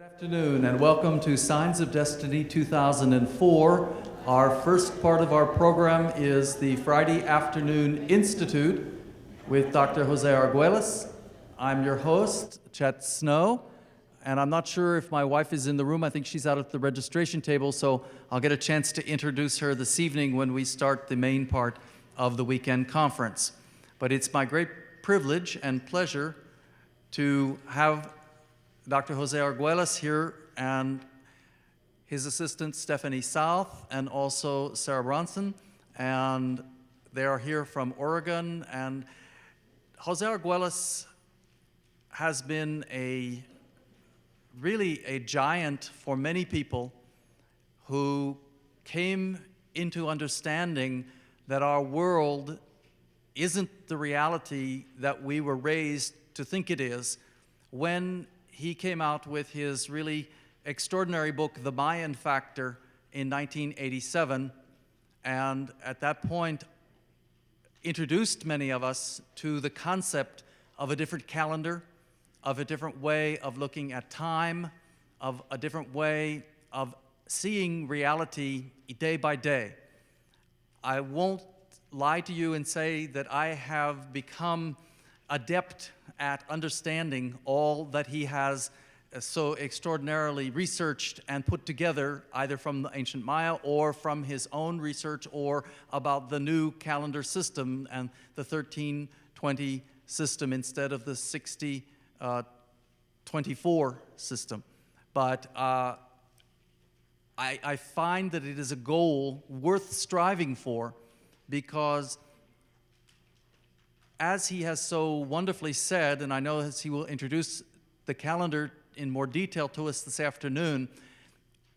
Good afternoon and welcome to Signs of Destiny 2004. Our first part of our program is the Friday Afternoon Institute with Dr. Jose Arguelles. I'm your host, Chet Snow, and I'm not sure if my wife is in the room. I think she's out at the registration table, so I'll get a chance to introduce her this evening when we start the main part of the weekend conference. But it's my great privilege and pleasure to have Dr. Jose Arguelles here and his assistant Stephanie South and also Sarah Bronson, and they are here from Oregon. And Jose Arguelles has been really a giant for many people who came into understanding that our world isn't the reality that we were raised to think it is when he came out with his really extraordinary book, The Mayan Factor, in 1987, and at that point introduced many of us to the concept of a different calendar, of a different way of looking at time, of a different way of seeing reality day by day. I won't lie to you and say that I have become adept at understanding all that he has so extraordinarily researched and put together, either from the ancient Maya or from his own research or about the new calendar system and the 1320 system instead of the 6024 system. But I find that it is a goal worth striving for, because as he has so wonderfully said, and I know as he will introduce the calendar in more detail to us this afternoon,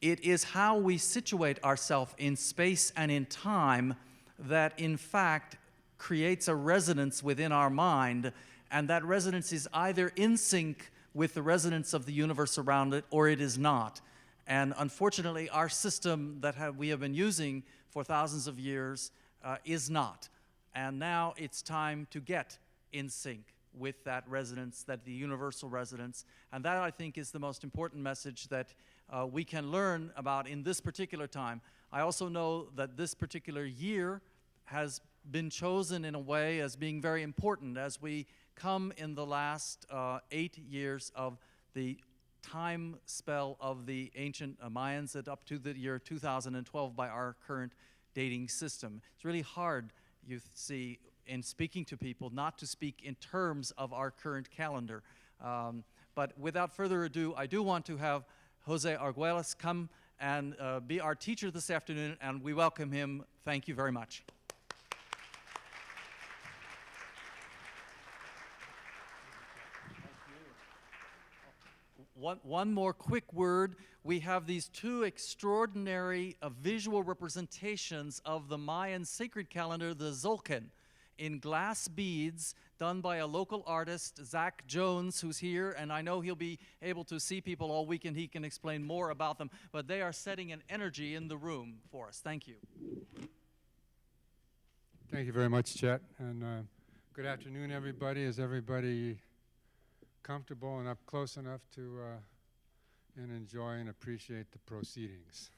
it is how we situate ourselves in space and in time that in fact creates a resonance within our mind, and that resonance is either in sync with the resonance of the universe around it or it is not. And unfortunately, our system that we have been using for thousands of years is not. And now it's time to get in sync with that resonance, that the universal resonance. And that, I think, is the most important message that we can learn about in this particular time. I also know that this particular year has been chosen in a way as being very important as we come in the last 8 years of the time spell of the ancient Mayans and up to the year 2012 by our current dating system. It's really hard, you see, in speaking to people, not to speak in terms of our current calendar. But without further ado, I do want to have Jose Arguelles come and be our teacher this afternoon, and we welcome him. Thank you very much. One more quick word. We have these two extraordinary visual representations of the Mayan sacred calendar, the Tzolk'in, in glass beads, done by a local artist, Zach Jones, who's here, and I know he'll be able to see people all week and he can explain more about them, but they are setting an energy in the room for us. Thank you. Thank you very much, Chet, and good afternoon, everybody. Is everybody comfortable and up close enough to and enjoy and appreciate the proceedings?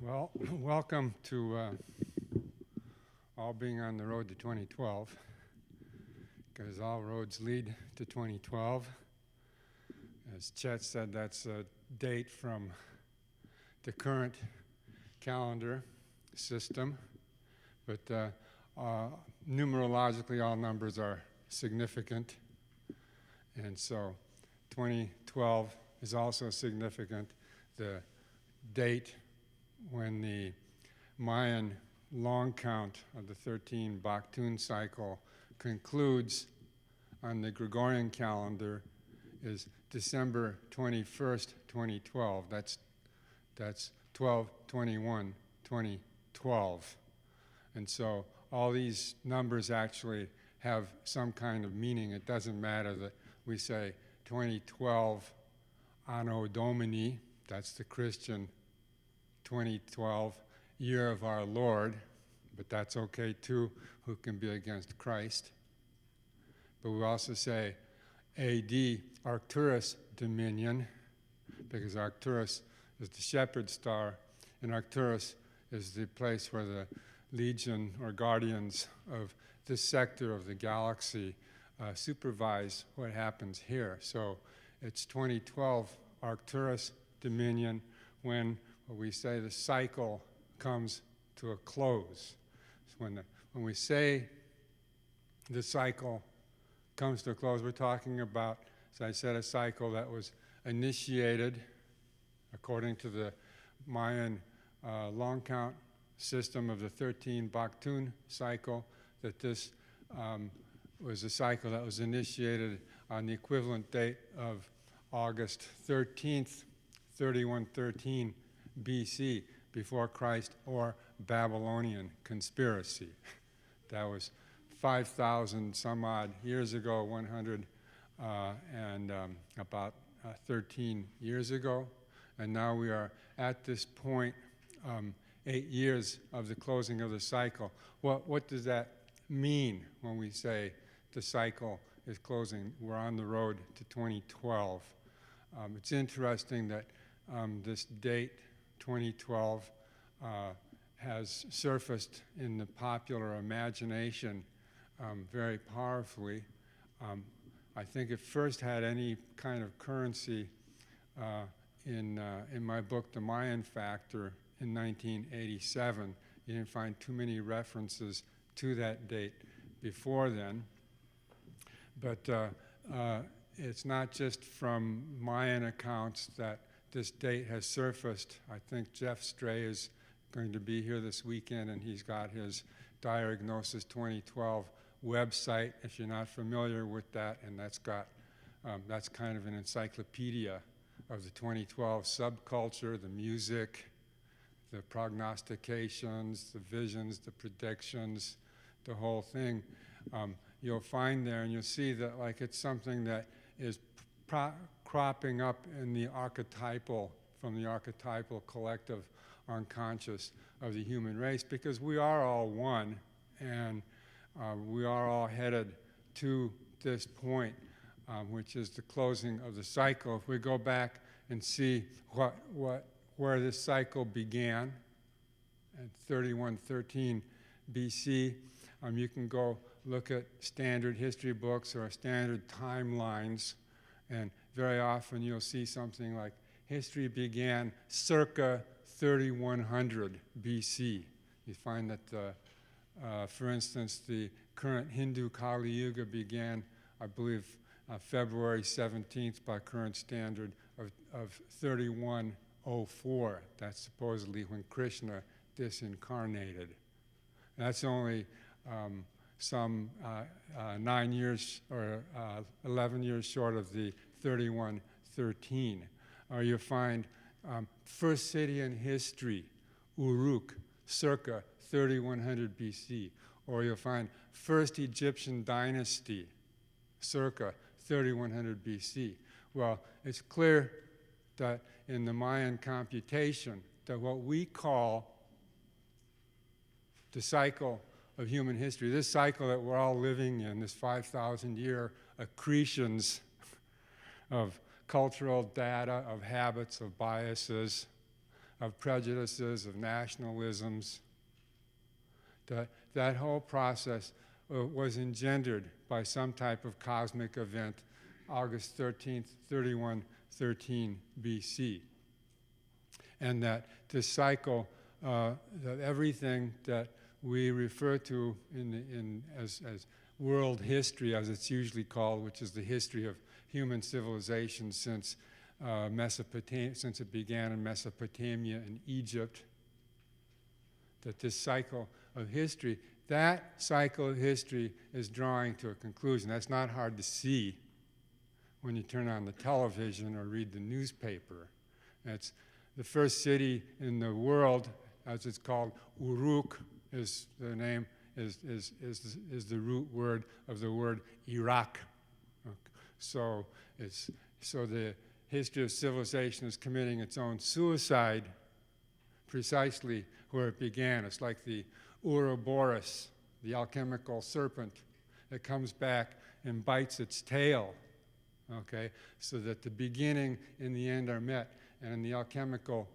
Well, welcome to all being on the road to 2012, because all roads lead to 2012. As Chet said, that's a date from the current calendar system, but numerologically all numbers are significant, and so 2012 is also significant. The date when the Mayan long count of the 13 Baktun cycle concludes on the Gregorian calendar is December 21st, 2012. That's 12/21/2012. And so all these numbers actually have some kind of meaning. It doesn't matter that we say 2012 Anno Domini, that's the Christian 2012 year of our Lord, but that's okay too, who can be against Christ. But we also say AD Arcturus Dominion, because Arcturus is the shepherd star, and Arcturus is the place where the legion or guardians of this sector of the galaxy supervise what happens here. So it's 2012 Arcturus Dominion when we say the cycle comes to a close. So when we say the cycle comes to a close, we're talking about, as I said, a cycle that was initiated according to the Mayan long count system of the 13 Baktun cycle, that this was a cycle that was initiated on the equivalent date of August 13th, 3113 BC, before Christ, or Babylonian conspiracy. That was 5,000 some odd years ago, 100 and about 13 years ago. And now we are at this point, 8 years of the closing of the cycle. What does that mean when we say the cycle is closing? We're on the road to 2012. It's interesting that this date, 2012, has surfaced in the popular imagination very powerfully. I think it first had any kind of currency in my book, The Mayan Factor, in 1987. You didn't find too many references to that date before then. But it's not just from Mayan accounts that this date has surfaced. I think Jeff Stray is going to be here this weekend, and he's got his Diagnosis 2012 website, if you're not familiar with that, and that's kind of an encyclopedia of the 2012 subculture, the music, the prognostications, the visions, the predictions, the whole thing. You'll find there, and you'll see that it's something that is cropping up in the archetypal, from the archetypal collective unconscious of the human race, because we are all one, and we are all headed to this point, which is the closing of the cycle. If we go back and see where this cycle began at 3113 BC, you can go look at standard history books or standard timelines, and very often you'll see something like history began circa 3100 BC. You find that, for instance, the current Hindu Kali Yuga began, I believe, February 17th by current standard of 3104. That's supposedly when Krishna disincarnated. That's only some 9 years or 11 years short of the 3113. Or you find first city in history, Uruk, circa 3100 BC. Or you'll find first Egyptian dynasty, circa 3100 BC. Well, it's clear that in the Mayan computation, that what we call the cycle of human history, this cycle that we're all living in, this 5,000-year accretions of cultural data, of habits, of biases, of prejudices, of nationalisms. That whole process was engendered by some type of cosmic event, August 13th, 3113 BC. And that this cycle, that everything that we refer to as world history, as it's usually called, which is the history of human civilization since since it began in Mesopotamia and Egypt, that this cycle of history, that cycle of history is drawing to a conclusion. That's not hard to see when you turn on the television or read the newspaper. It's the first city in the world, as it's called, Uruk is the name, is the root word of the word Iraq. So the history of civilization is committing its own suicide precisely where it began. It's like the Ouroboros, the alchemical serpent that comes back and bites its tail, okay? So that the beginning and the end are met. And in the alchemical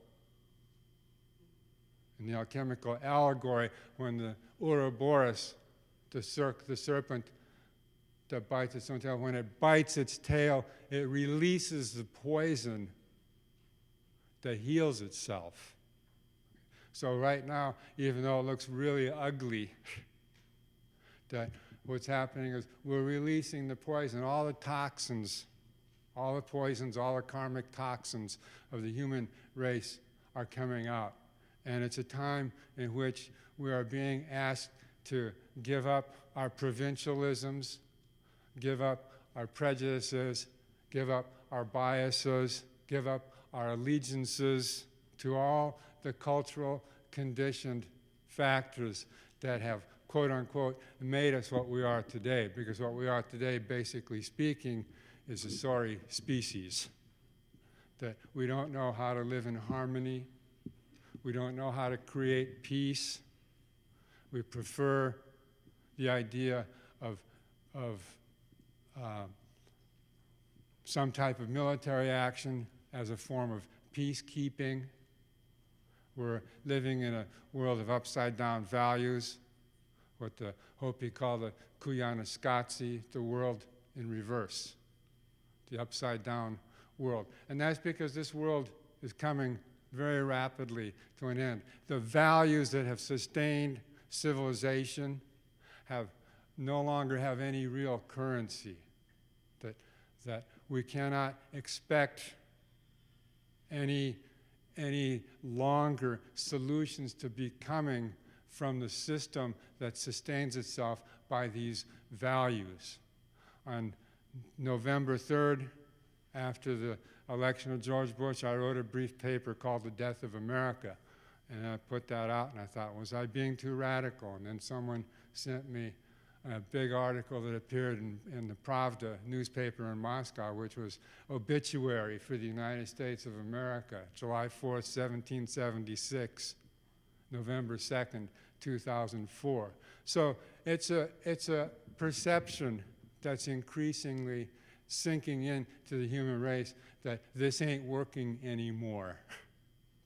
allegory, when the Ouroboros, the serpent that bites its own tail, when it bites its tail, it releases the poison that heals itself. So right now, even though it looks really ugly, that what's happening is we're releasing the poison, all the toxins, all the poisons, all the karmic toxins of the human race are coming out. And it's a time in which we are being asked to give up our provincialisms, give up our prejudices, give up our biases, give up our allegiances to all the cultural conditioned factors that have, quote unquote, made us what we are today. Because what we are today, basically speaking, is a sorry species. That we don't know how to live in harmony. We don't know how to create peace. We prefer the idea of some type of military action as a form of peacekeeping. We're living in a world of upside-down values, what the Hopi call the Kuyanaskatsi, the world in reverse, the upside-down world. And that's because this world is coming very rapidly to an end. The values that have sustained civilization no longer have any real currency, that we cannot expect any longer solutions to be coming from the system that sustains itself by these values. On November 3rd, after the election of George Bush, I wrote a brief paper called The Death of America. And I put that out, and I thought, was I being too radical? And then someone sent me a big article that appeared in the Pravda newspaper in Moscow, which was obituary for the United States of America, July 4th, 1776, November 2nd, 2004. So it's a perception that's increasingly sinking into the human race that this ain't working anymore,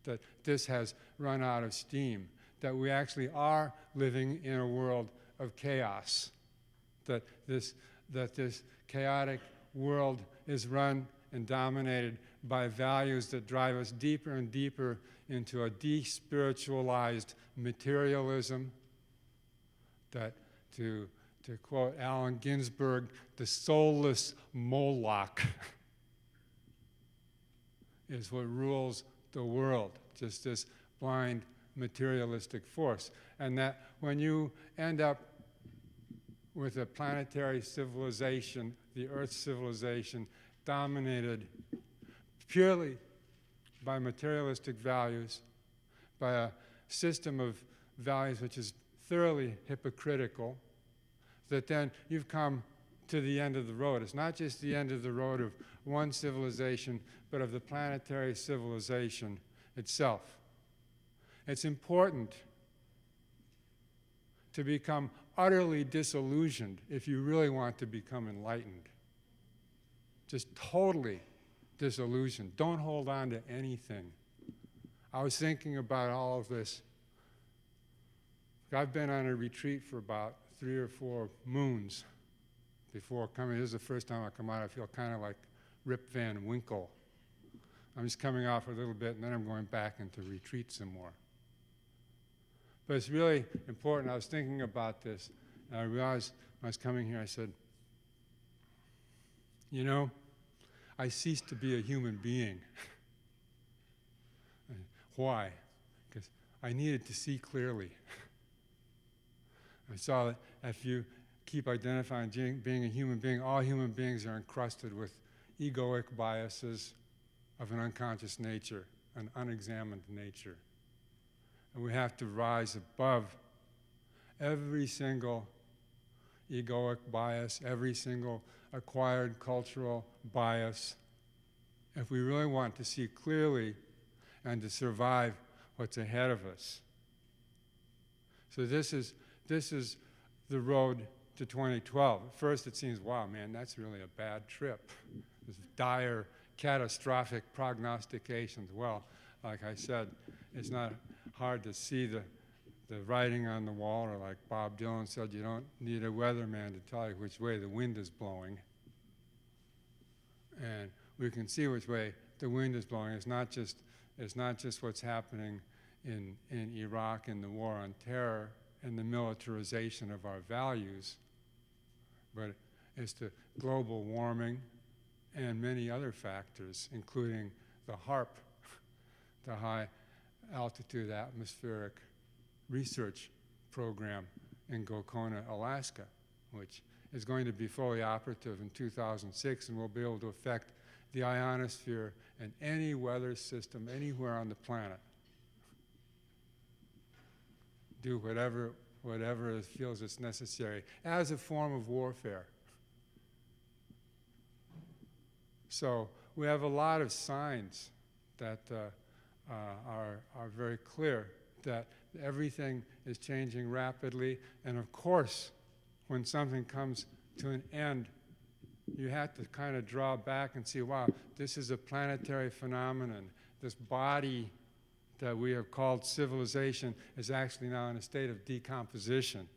that this has run out of steam, that we actually are living in a world of chaos, that this chaotic world is run and dominated by values that drive us deeper and deeper into a despiritualized materialism, that to quote Allen Ginsberg, the soulless Moloch is what rules the world, just this blind materialistic force. And that when you end up with a planetary civilization, the Earth civilization, dominated purely by materialistic values, by a system of values which is thoroughly hypocritical, that then you've come to the end of the road. It's not just the end of the road of one civilization, but of the planetary civilization itself. It's important to become utterly disillusioned if you really want to become enlightened. Just totally disillusioned. Don't hold on to anything. I was thinking about all of this. I've been on a retreat for about 3 or 4 moons before coming. This is the first time I come out. I feel kind of like Rip Van Winkle. I'm just coming off a little bit, and then I'm going back into retreat some more. But it's really important. I was thinking about this, and I realized when I was coming here, I said, you know, I ceased to be a human being. Why? Because I needed to see clearly. I saw that if you keep identifying being a human being, all human beings are encrusted with egoic biases of an unconscious nature, an unexamined nature. And we have to rise above every single egoic bias, every single acquired cultural bias, if we really want to see clearly and to survive what's ahead of us. So this is the road to 2012. At first it seems, wow, man, that's really a bad trip. This dire, catastrophic prognostications. Well, like I said, it's not hard to see the writing on the wall, or like Bob Dylan said, you don't need a weatherman to tell you which way the wind is blowing. And we can see which way the wind is blowing. It's not just what's happening in Iraq and the war on terror and the militarization of our values, but it's the global warming and many other factors, including the HAARP, the High Altitude Atmospheric Research Program in Gokona, Alaska, which is going to be fully operative in 2006 and will be able to affect the ionosphere and any weather system anywhere on the planet. Do whatever it feels is necessary as a form of warfare. So we have a lot of signs that are very clear that everything is changing rapidly, and of course, when something comes to an end, you have to kind of draw back and see, wow, this is a planetary phenomenon. This body that we have called civilization is actually now in a state of decomposition.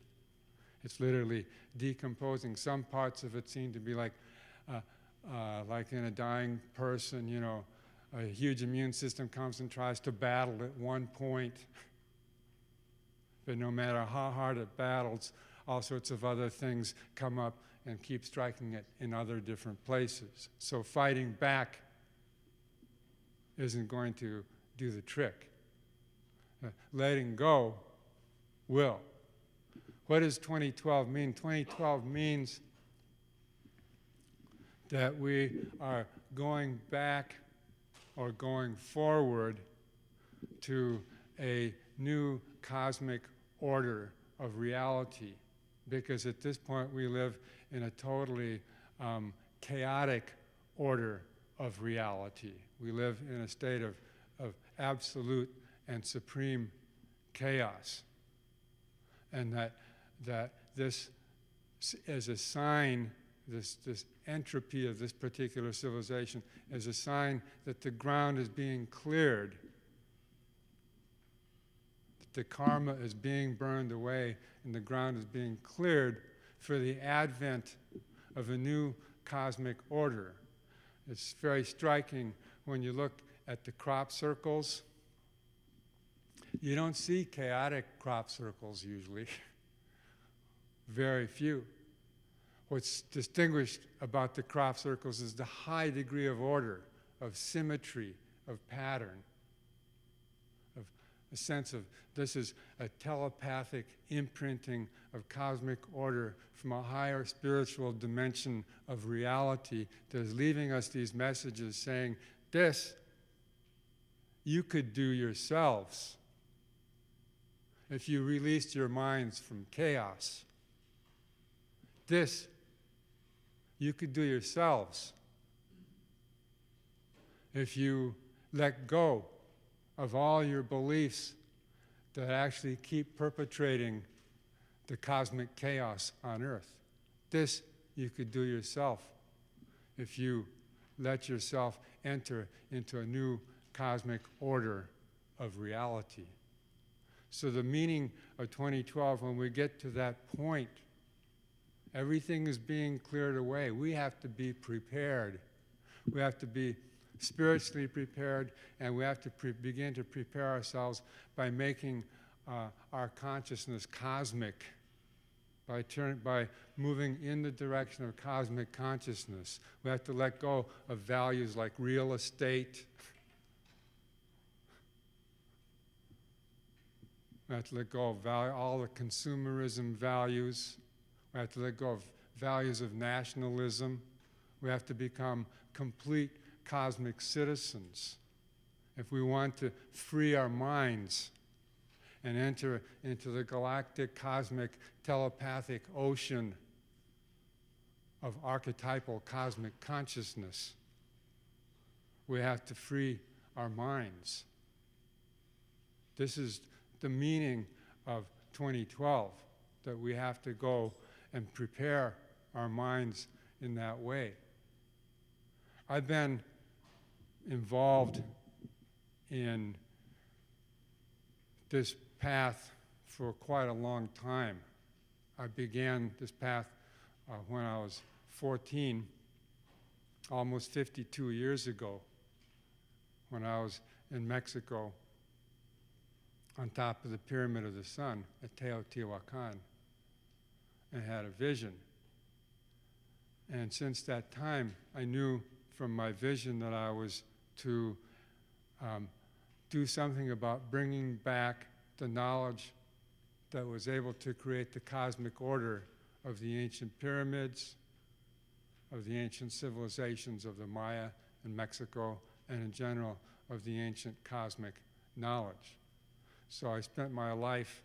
It's literally decomposing. Some parts of it seem to be like in a dying person, you know, a huge immune system comes and tries to battle at one point. But no matter how hard it battles, all sorts of other things come up and keep striking it in other different places. So fighting back isn't going to do the trick. Letting go will. What does 2012 mean? 2012 means that we are going back or going forward to a new cosmic order of reality, because at this point we live in a totally chaotic order of reality. We live in a state of absolute and supreme chaos, and that this is a sign, this entropy of this particular civilization is a sign that the ground is being cleared, that the karma is being burned away, and the ground is being cleared for the advent of a new cosmic order. It's very striking when you look at the crop circles. You don't see chaotic crop circles usually. Very few. What's distinguished about the crop circles is the high degree of order, of symmetry, of pattern, of a sense of this is a telepathic imprinting of cosmic order from a higher spiritual dimension of reality that is leaving us these messages saying, this you could do yourselves if you released your minds from chaos. This you could do yourselves if you let go of all your beliefs that actually keep perpetrating the cosmic chaos on Earth. This you could do yourself if you let yourself enter into a new cosmic order of reality. So the meaning of 2012, when we get to that point, everything is being cleared away. We have to be prepared. We have to be spiritually prepared, and we have to begin to prepare ourselves by making our consciousness cosmic, by moving in the direction of cosmic consciousness. We have to let go of values like real estate. We have to let go of all the consumerism values. We have to let go of values of nationalism. We have to become complete cosmic citizens if we want to free our minds and enter into the galactic, cosmic, telepathic ocean of archetypal cosmic consciousness. We have to free our minds. This is the meaning of 2012, that we have to go and prepare our minds in that way. I've been involved in this path for quite a long time. I began this path when I was 14, almost 52 years ago, when I was in Mexico on top of the Pyramid of the Sun at Teotihuacan and had a vision. And since that time, I knew from my vision that I was to do something about bringing back the knowledge that was able to create the cosmic order of the ancient pyramids, of the ancient civilizations of the Maya in Mexico, and in general of the ancient cosmic knowledge. So I spent my life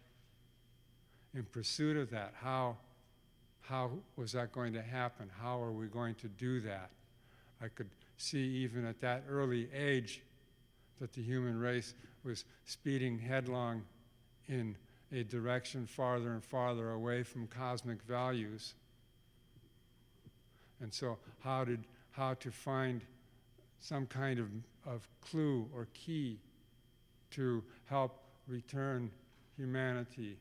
in pursuit of that. How was that going to happen? How are we going to do that? I could see even at that early age that the human race was speeding headlong in a direction farther and farther away from cosmic values. And so how to find some kind of clue or key to help return humanity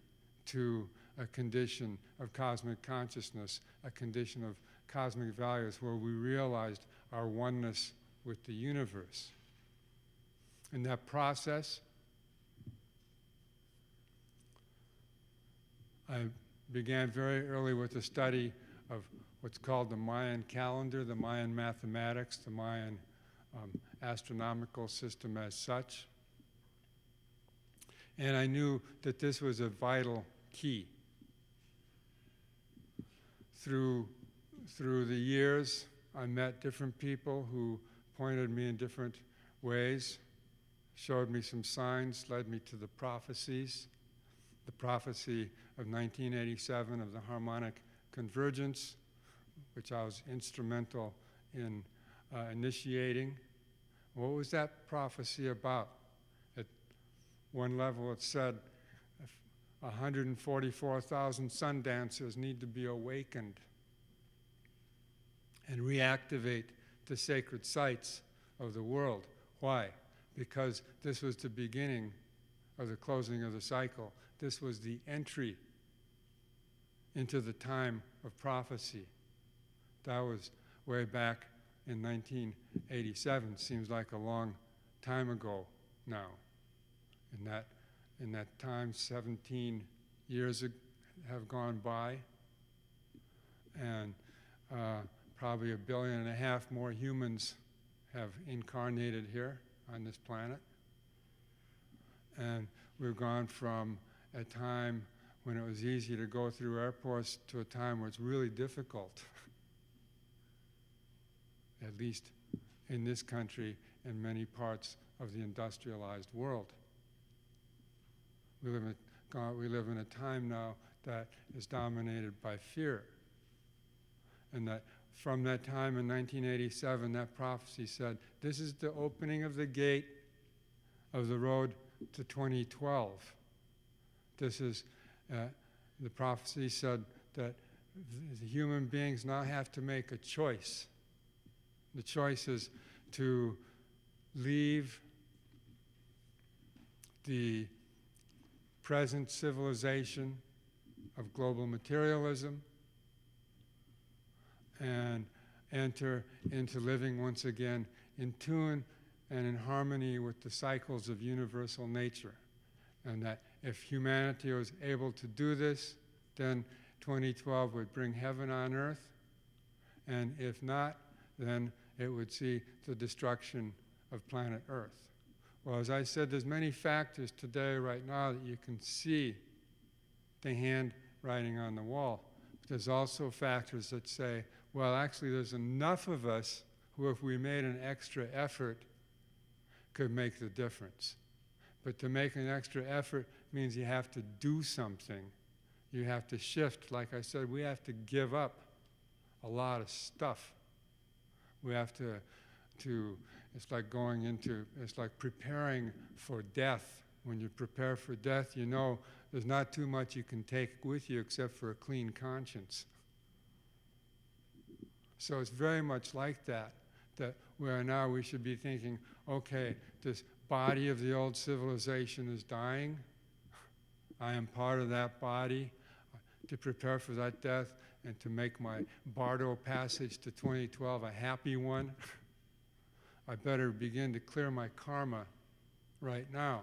to a condition of cosmic consciousness, a condition of cosmic values where we realized our oneness with the universe. In that process, I began very early with the study of what's called the Mayan Calendar, the Mayan mathematics, the Mayan astronomical system as such. And I knew that this was a vital key. Through the years, I met different people who pointed me in different ways, showed me some signs, led me to the prophecies. The prophecy of 1987 of the Harmonic convergence, which I was instrumental in initiating. What was that prophecy about? At one level it said 144,000 sun dancers need to be awakened and reactivate the sacred sites of the world. Why? Because this was the beginning of the closing of the cycle. This was the entry into the time of prophecy. That was way back in 1987. Seems like a long time ago now. In that time, 17 years have gone by, and probably 1.5 billion more humans have incarnated here on this planet. And we've gone from a time when it was easy to go through airports to a time where it's really difficult, at least in this country and many parts of the industrialized world. We live in a time now that is dominated by fear. And that from that time in 1987, that prophecy said, this is the opening of the gate of the road to 2012. This is, the prophecy said that the human beings now have to make a choice. The choice is to leave the present civilization of global materialism and enter into living once again in tune and in harmony with the cycles of universal nature. And that if humanity was able to do this, then 2012 would bring heaven on earth. And if not, then it would see the destruction of planet Earth. Well, as I said, there's many factors today, right now, that you can see the handwriting on the wall. But there's also factors that say, well, actually, there's enough of us who, if we made an extra effort, could make the difference. But to make an extra effort means you have to do something. You have to shift. Like I said, we have to give up a lot of stuff. We have to it's like it's like preparing for death. When you prepare for death, you know there's not too much you can take with you except for a clean conscience. So it's very much like that where now we should be thinking, okay, this body of the old civilization is dying. I am part of that body to prepare for that death and to make my Bardo passage to 2012 a happy one. I better begin to clear my karma right now.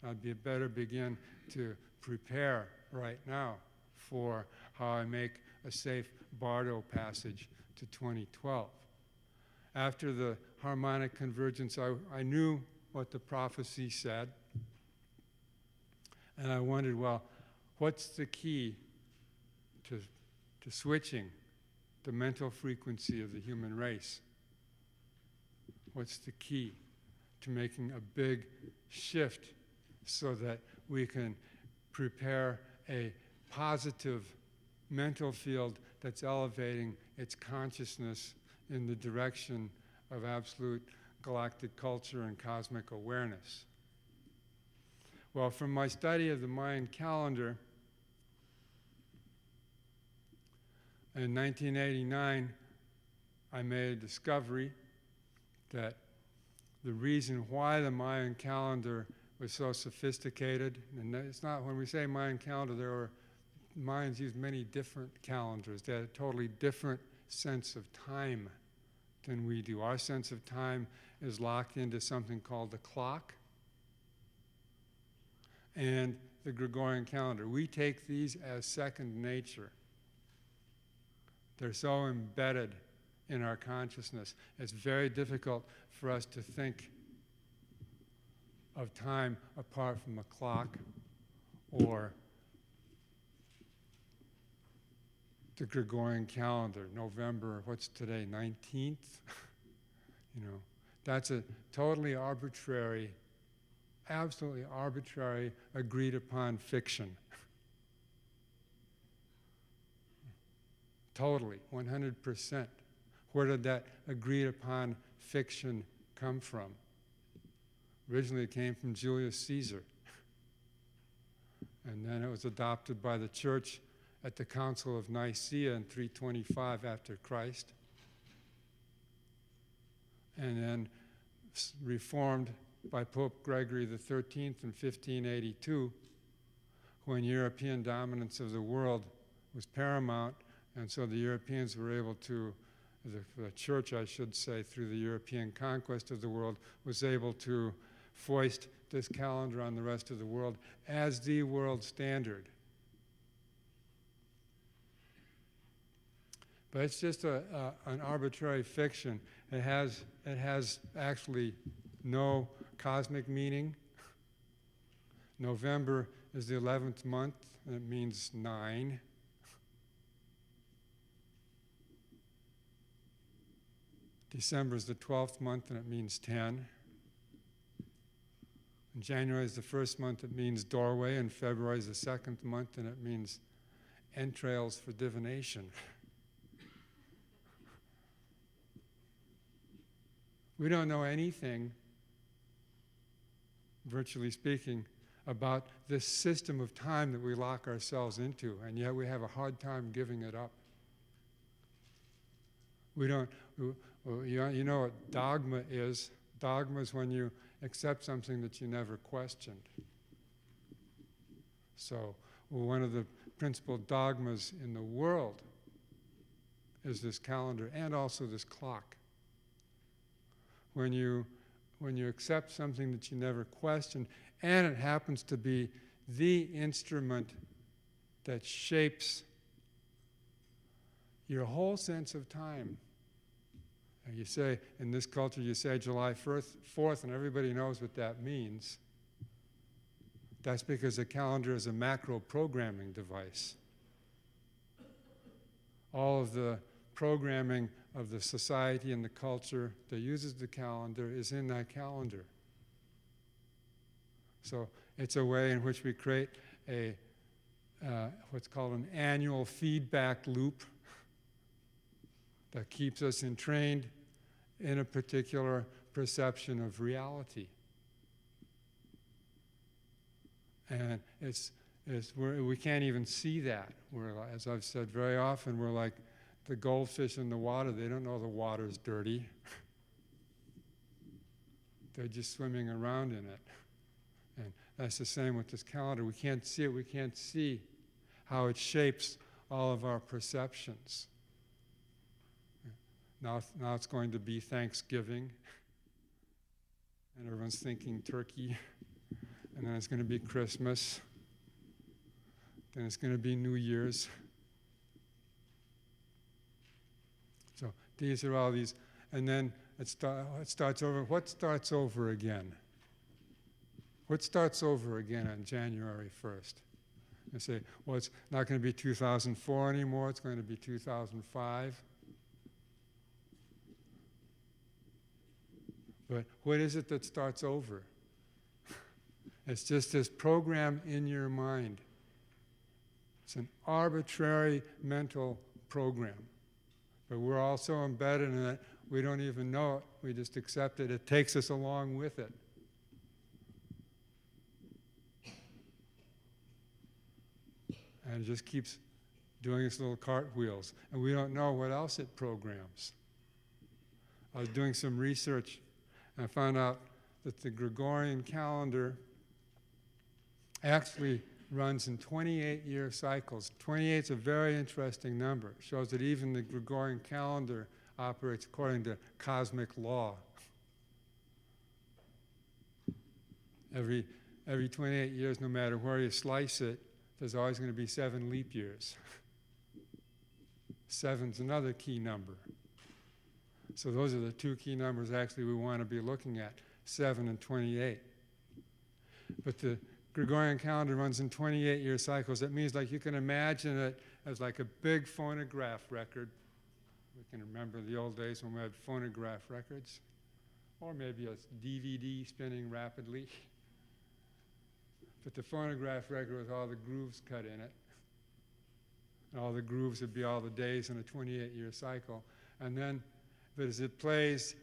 I'd better begin to prepare right now for how I make a safe Bardo passage to 2012. After the harmonic convergence, I knew what the prophecy said. And I wondered, well, what's the key to switching the mental frequency of the human race? What's the key to making a big shift so that we can prepare a positive mental field that's elevating its consciousness in the direction of absolute galactic culture and cosmic awareness? Well, from my study of the Mayan calendar, in 1989, I made a discovery that the reason why the Mayan calendar was so sophisticated, and it's not, when we say Mayan calendar, Mayans used many different calendars. They had a totally different sense of time than we do. Our sense of time is locked into something called the clock and the Gregorian calendar. We take these as second nature. They're so embedded in our consciousness. It's very difficult for us to think of time apart from a clock or the Gregorian calendar. November, what's today, 19th? That's a totally arbitrary, absolutely arbitrary, agreed upon fiction. Totally, 100%. Where did that agreed upon fiction come from? Originally it came from Julius Caesar. And then it was adopted by the church at the Council of Nicaea in 325 after Christ. And then reformed by Pope Gregory XIII in 1582, when European dominance of the world was paramount. And so the Europeans were able to, the church, I should say, through the European conquest of the world, was able to foist this calendar on the rest of the world as the world standard. But it's just an arbitrary fiction. It has actually no cosmic meaning. November is the 11th month, and it means 9. December is the 12th month, and it means 10. And January is the first month, it means doorway, and February is the second month, and it means entrails for divination. We don't know anything, virtually speaking, about this system of time that we lock ourselves into, and yet we have a hard time giving it up. We don't, you know what dogma is? Dogma is when you accept something that you never questioned. So one of the principal dogmas in the world is this calendar and also this clock. When you accept something that you never questioned, and it happens to be the instrument that shapes your whole sense of time. And you say, in this culture, you say July 4th, and everybody knows what that means. That's because the calendar is a macro programming device. All of the programming of the society and the culture that uses the calendar is in that calendar. So it's a way in which we create a what's called an annual feedback loop that keeps us entrained in a particular perception of reality. And we can't even see that. As I've said very often, we're like the goldfish in the water. They don't know the water's dirty. They're just swimming around in it. And that's the same with this calendar. We can't see it. We can't see how it shapes all of our perceptions. Now it's going to be Thanksgiving, and everyone's thinking turkey, and then it's going to be Christmas, then it's going to be New Year's. So these are all these, and then it starts over. What starts over again? What starts over again on January 1st? You say, well, it's not going to be 2004 anymore, it's going to be 2005. But what is it that starts over? It's just this program in your mind. It's an arbitrary mental program. But we're all so embedded in it, we don't even know it. We just accept it. It takes us along with it. And it just keeps doing its little cartwheels. And we don't know what else it programs. I was doing some research, and I found out that the Gregorian calendar actually runs in 28-year cycles. 28 is a very interesting number. It shows that even the Gregorian calendar operates according to cosmic law. Every 28 years, no matter where you slice it, there's always going to be 7 leap years. 7's another key number. So those are the 2 key numbers actually we want to be looking at, 7 and 28. But the Gregorian calendar runs in 28-year cycles. That means, like, you can imagine it as like a big phonograph record. We can remember the old days when we had phonograph records, or maybe a DVD spinning rapidly. But the phonograph record with all the grooves cut in it. And all the grooves would be all the days in a 28-year cycle. And then, but as it plays,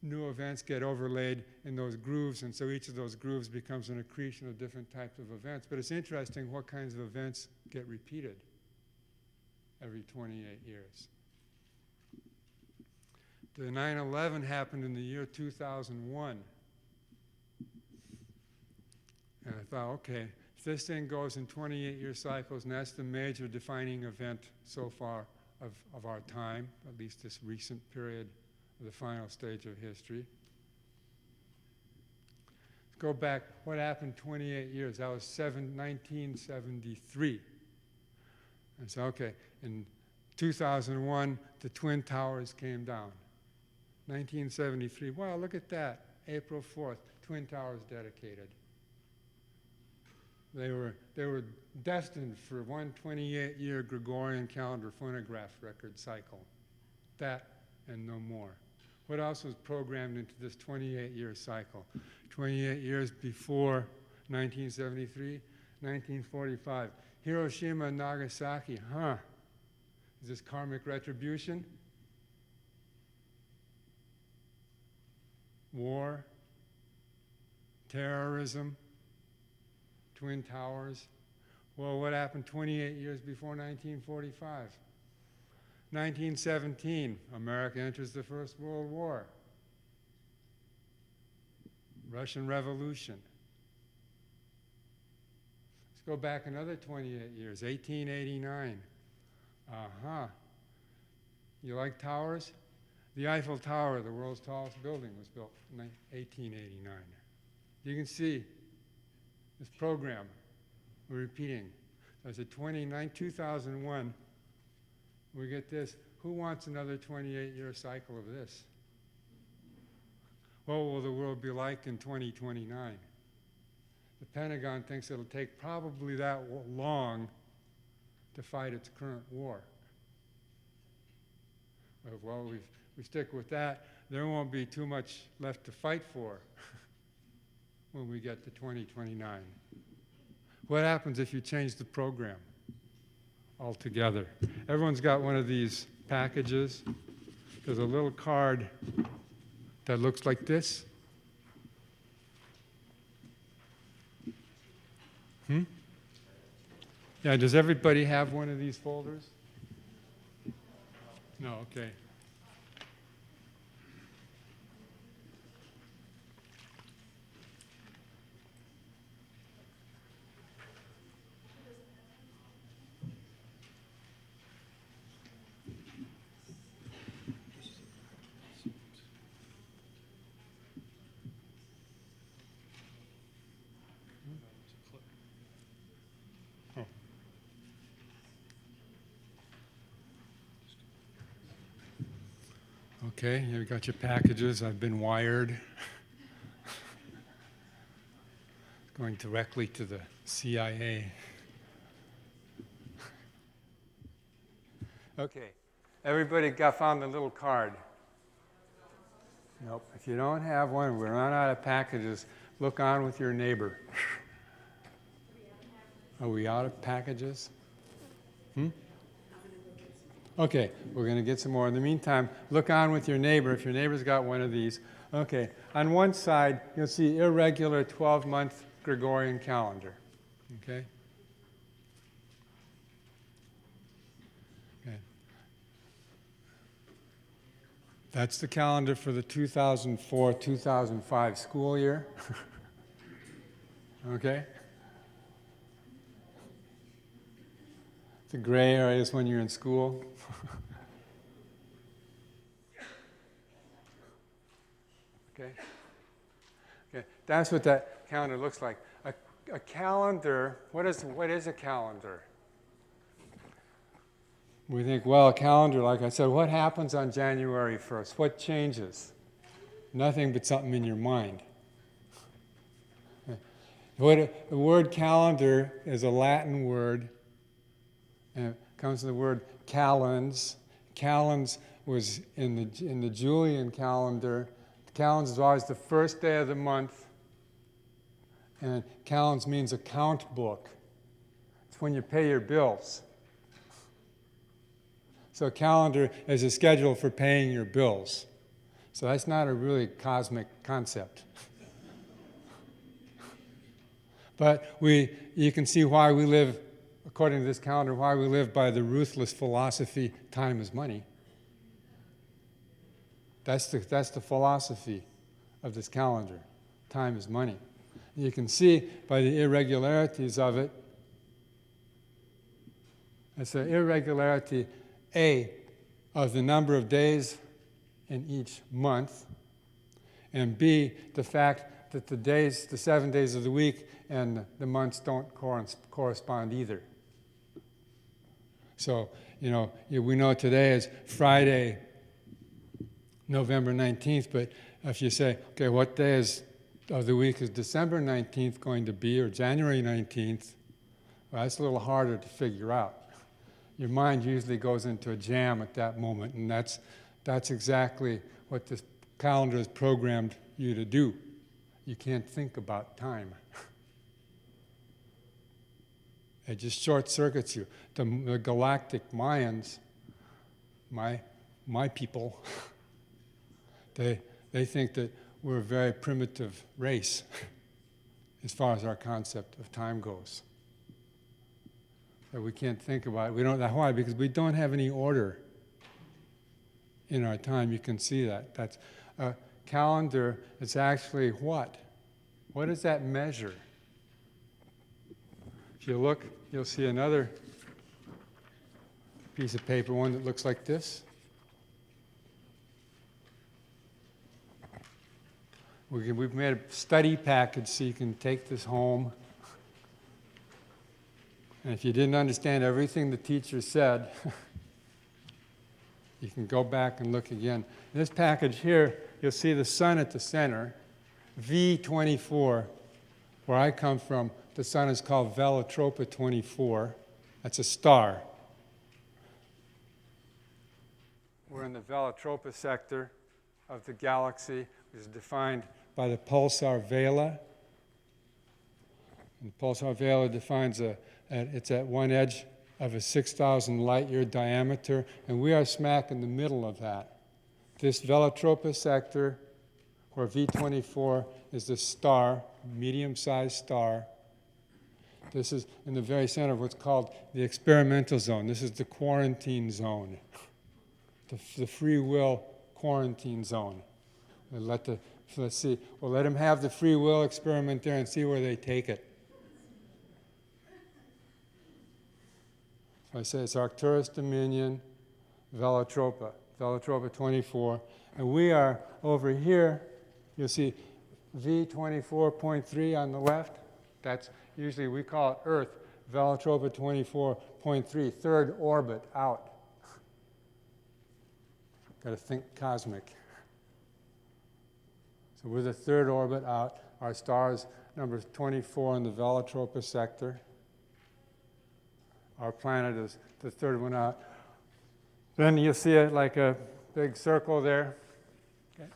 new events get overlaid in those grooves, and so each of those grooves becomes an accretion of different types of events. But it's interesting what kinds of events get repeated every 28 years. The 9/11 happened in the year 2001. And I thought, okay, if this thing goes in 28-year cycles, and that's the major defining event so far of our time, at least this recent period of the final stage of history. Let's go back. What happened 28 years? That was 1973. And so, okay, in 2001, the Twin Towers came down. 1973, wow, look at that. April 4th, Twin Towers dedicated. They were destined for one 28-year Gregorian calendar phonograph record cycle. That and no more. What else was programmed into this 28-year cycle? 28 years before 1973, 1945. Hiroshima and Nagasaki, Is this karmic retribution? War? Terrorism? Twin Towers? Well, what happened 28 years before 1945? 1917, America enters the First World War. Russian Revolution. go back another 28 years, 1889. Uh-huh. You like towers? The Eiffel Tower, the world's tallest building, was built in 1889. You can see this program we're repeating. As a 2001, we get this. Who wants another 28-year cycle of this? What will the world be like in 2029? The Pentagon thinks it'll take probably that long to fight its current war. Well, we stick with that, there won't be too much left to fight for when we get to 2029. What happens if you change the program altogether? Everyone's got one of these packages. There's a little card that looks like this. Yeah, does everybody have one of these folders? No, okay. Okay, you've got your packages. I've been wired. Going directly to the CIA. Okay, everybody found the little card? Nope. If you don't have one, we're not out of packages. Look on with your neighbor. Are we out of packages? Okay, we're going to get some more. In the meantime, look on with your neighbor if your neighbor's got one of these. Okay, on one side, you'll see irregular 12-month Gregorian calendar. Okay? Okay. That's the calendar for the 2004-2005 school year. Okay? The gray area is when you're in school. Okay. Okay. That's what that calendar looks like. A calendar. What is a calendar? We think, well, a calendar, like I said, what happens on January 1st? What changes? Nothing but something in your mind. The word calendar is a Latin word. And it comes from the word calends. Calends was in the Julian calendar. Calends is always the first day of the month. And calends means account book. It's when you pay your bills. So a calendar is a schedule for paying your bills. So that's not a really cosmic concept. But you can see why we live, according to this calendar, why we live by the ruthless philosophy, time is money. That's the philosophy of this calendar. Time is money. You can see by the irregularities of it, it's the irregularity, A, of the number of days in each month, and B, the fact that the 7 days of the week and the months don't correspond either. So, we know today is Friday, November 19th, but if you say, okay, what day of the week is December 19th going to be, or January 19th, well, that's a little harder to figure out. Your mind usually goes into a jam at that moment, and that's exactly what this calendar has programmed you to do. You can't think about time. It just short circuits you. The galactic Mayans, my people, they think that we're a very primitive race as far as our concept of time goes. That we can't think about it. We don't know why, because we don't have any order in our time. You can see that. That's a calendar. It's actually what? What does that measure? If If you look, you'll see another piece of paper, one that looks like this. We've made a study package so you can take this home. And if you didn't understand everything the teacher said, you can go back and look again. In this package here, you'll see the sun at the center, V24. Where I come from, the sun is called Velatropa 24. That's a star. We're in the Velatropa sector of the galaxy, which is defined by the pulsar Vela. And the pulsar Vela defines it's at one edge of a 6,000 light-year diameter, and we are smack in the middle of that. This Velatropa sector, where V24 is the star, medium-sized star. This is in the very center of what's called the experimental zone. This is the quarantine zone, the free will quarantine zone. Let's see. We'll let them have the free will experiment there and see where they take it. So I say it's Arcturus Dominion, Velatropa 24, and we are over here. You'll see V24.3 on the left. That's usually, we call it Earth, Velatropa 24.3, third orbit out. Got to think cosmic. So we're the third orbit out. Our star is number 24 in the Velatropa sector. Our planet is the third one out. Then you'll see it like a big circle there. Okay.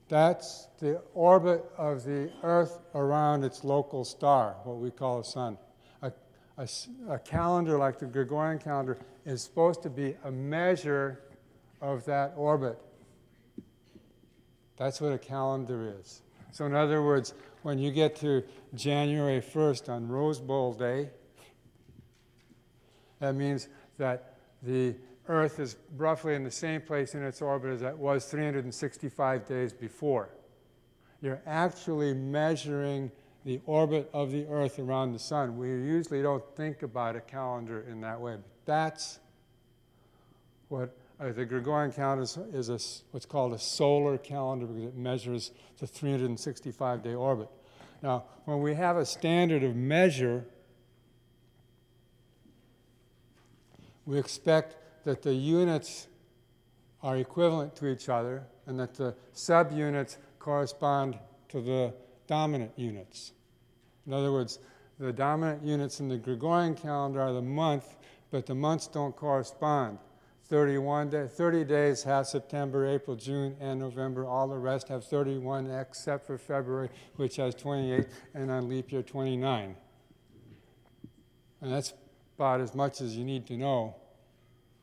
That's the orbit of the Earth around its local star, what we call a sun. A calendar like the Gregorian calendar is supposed to be a measure of that orbit. That's what a calendar is. So in other words, when you get to January 1st on Rose Bowl Day, that means that the Earth is roughly in the same place in its orbit as it was 365 days before. You're actually measuring the orbit of the Earth around the sun. We usually don't think about a calendar in that way, but that's what the Gregorian calendar is what's called a solar calendar because it measures the 365-day orbit. Now, when we have a standard of measure, we expect that the units are equivalent to each other and that the subunits correspond to the dominant units. In other words, the dominant units in the Gregorian calendar are the month, but the months don't correspond. 30 days have September, April, June, and November. All the rest have 31 except for February, which has 28, and on leap year 29. And that's about as much as you need to know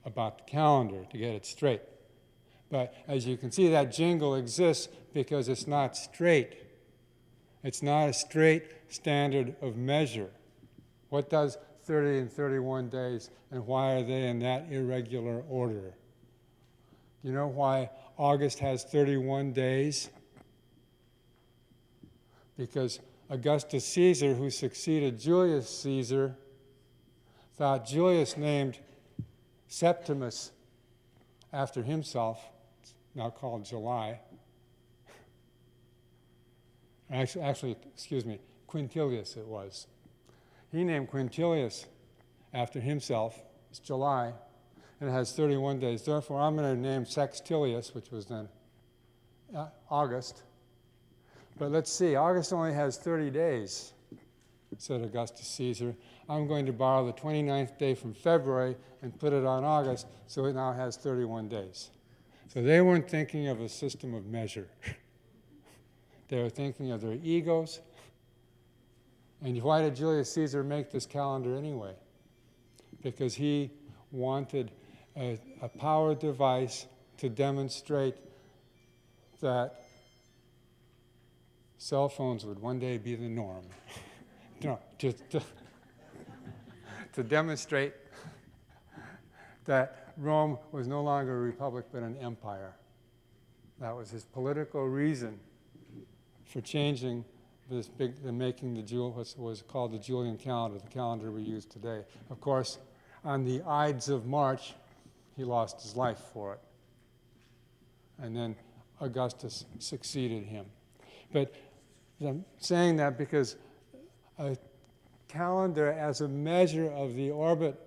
about the calendar to get it straight. But as you can see, that jingle exists because it's not straight. It's not a straight standard of measure. What does 30 and 31 days, and why are they in that irregular order? You know why August has 31 days? Because Augustus Caesar, who succeeded Julius Caesar, thought Julius named Septimus after himself, it's now called July. Actually, excuse me, Quintilius it was. He named Quintilius after himself. It's July, and it has 31 days. Therefore, I'm going to name Sextilius, which was then August. But let's see, August only has 30 days, said Augustus Caesar. I'm going to borrow the 29th day from February and put it on August, so it now has 31 days. So they weren't thinking of a system of measure. They were thinking of their egos. And why did Julius Caesar make this calendar anyway? Because he wanted a power device to demonstrate that cell phones would one day be the norm. No, to demonstrate that Rome was no longer a republic but an empire. That was his political reason for changing making what was called the Julian calendar, the calendar we use today. Of course, on the Ides of March, he lost his life for it. And then Augustus succeeded him. But I'm saying that because a calendar as a measure of the orbit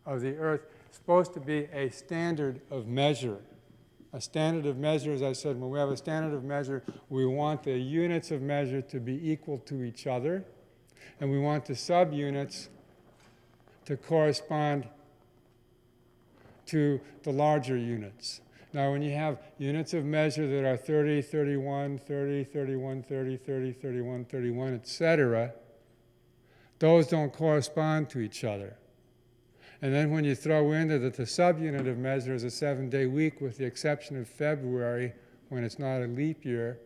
of the Earth is supposed to be a standard of measure. A standard of measure, as I said, when we have a standard of measure, we want the units of measure to be equal to each other, and we want the subunits to correspond to the larger units. Now, when you have units of measure that are 30, 31, 30, 31, 30, 30, 31, 31, etc., those don't correspond to each other. And then when you throw in that the subunit of measure is a 7-day week, with the exception of February, when it's not a leap year,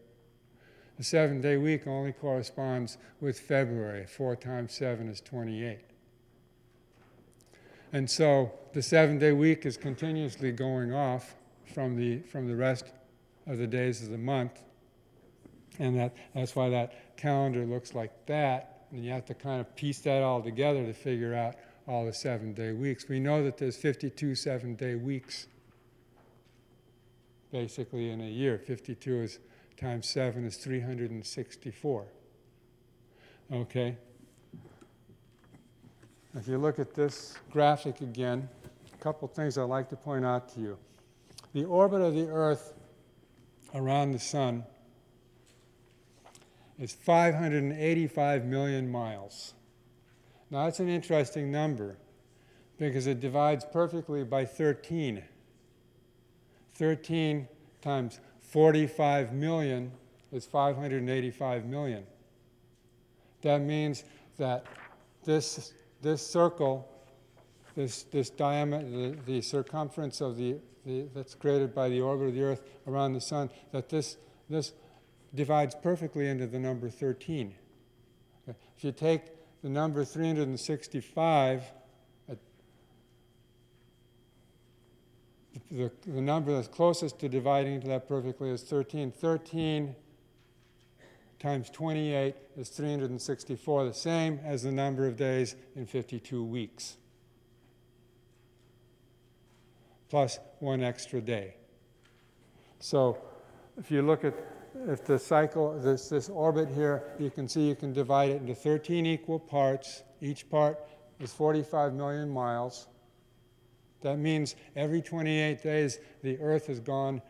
the 7-day week only corresponds with February. 4 times 7 is 28. And so the 7-day week is continuously going off from the rest of the days of the month. And that's why that calendar looks like that. And you have to kind of piece that all together to figure out all the 7-day weeks. We know that there's 52 7-day weeks basically in a year. 52 times 7 is 364. Okay? If you look at this graphic again, a couple things I'd like to point out to you. The orbit of the Earth around the Sun is 585 million miles. Now, that's an interesting number because it divides perfectly by 13. 13 times 45 million is 585 million. That means that this circle, this diameter, the circumference of that's created by the orbit of the Earth around the Sun, that this divides perfectly into the number 13. Okay. If you take the number 365, the number that's closest to dividing into that perfectly is 13. 13 times 28 is 364, the same as the number of days in 52 weeks, plus 1 extra day. So if you look at the cycle, this orbit here, you can see you can divide it into 13 equal parts. Each part is 45 million miles. That means every 28 days, the Earth has gone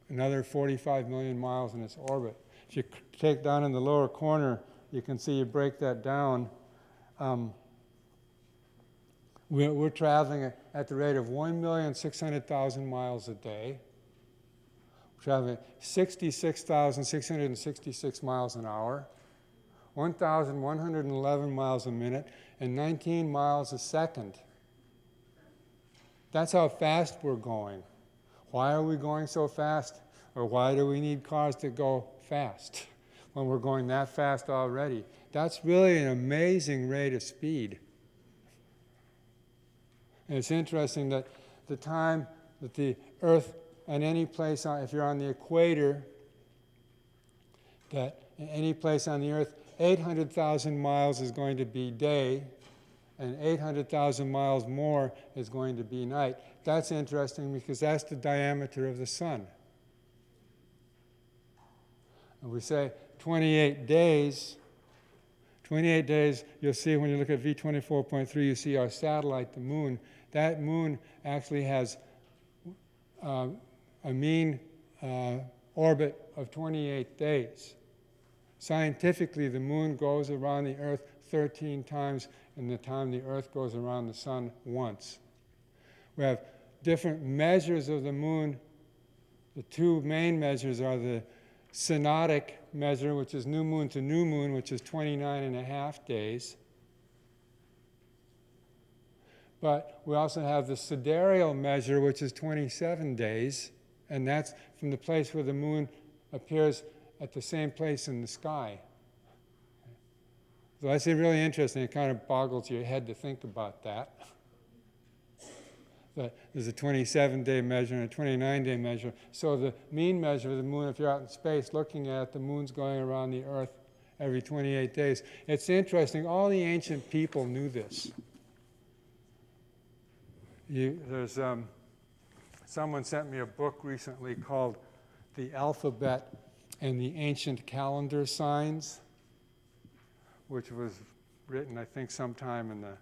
another 45 million miles in its orbit. If you take down in the lower corner, you can see you break that down. We're traveling at the rate of 1,600,000 miles a day. We're traveling 66,666 miles an hour, 1,111 miles a minute, and 19 miles a second. That's how fast we're going. Why are we going so fast? Or why do we need cars to go fast when we're going that fast already? That's really an amazing rate of speed. And it's interesting that the time that the Earth, and any place, if you're on the equator, that any place on the Earth, 800,000 miles is going to be day, and 800,000 miles more is going to be night. That's interesting because that's the diameter of the Sun. And we say 28 days, you'll see when you look at V24.3, you see our satellite, the moon. That moon actually has a mean orbit of 28 days. Scientifically, the moon goes around the Earth 13 times in the time the Earth goes around the Sun once. We have different measures of the moon. The two main measures are the synodic measure, which is new moon to new moon, which is 29.5 days. But we also have the sidereal measure, which is 27 days, and that's from the place where the moon appears at the same place in the sky. So that's really interesting. It kind of boggles your head to think about that. But there's a 27-day measure and a 29-day measure. So the mean measure of the moon, if you're out in space looking at it, the moon's going around the Earth every 28 days. It's interesting, all the ancient people knew this. There's someone sent me a book recently called The Alphabet and the Ancient Calendar Signs, which was written, I think, sometime in the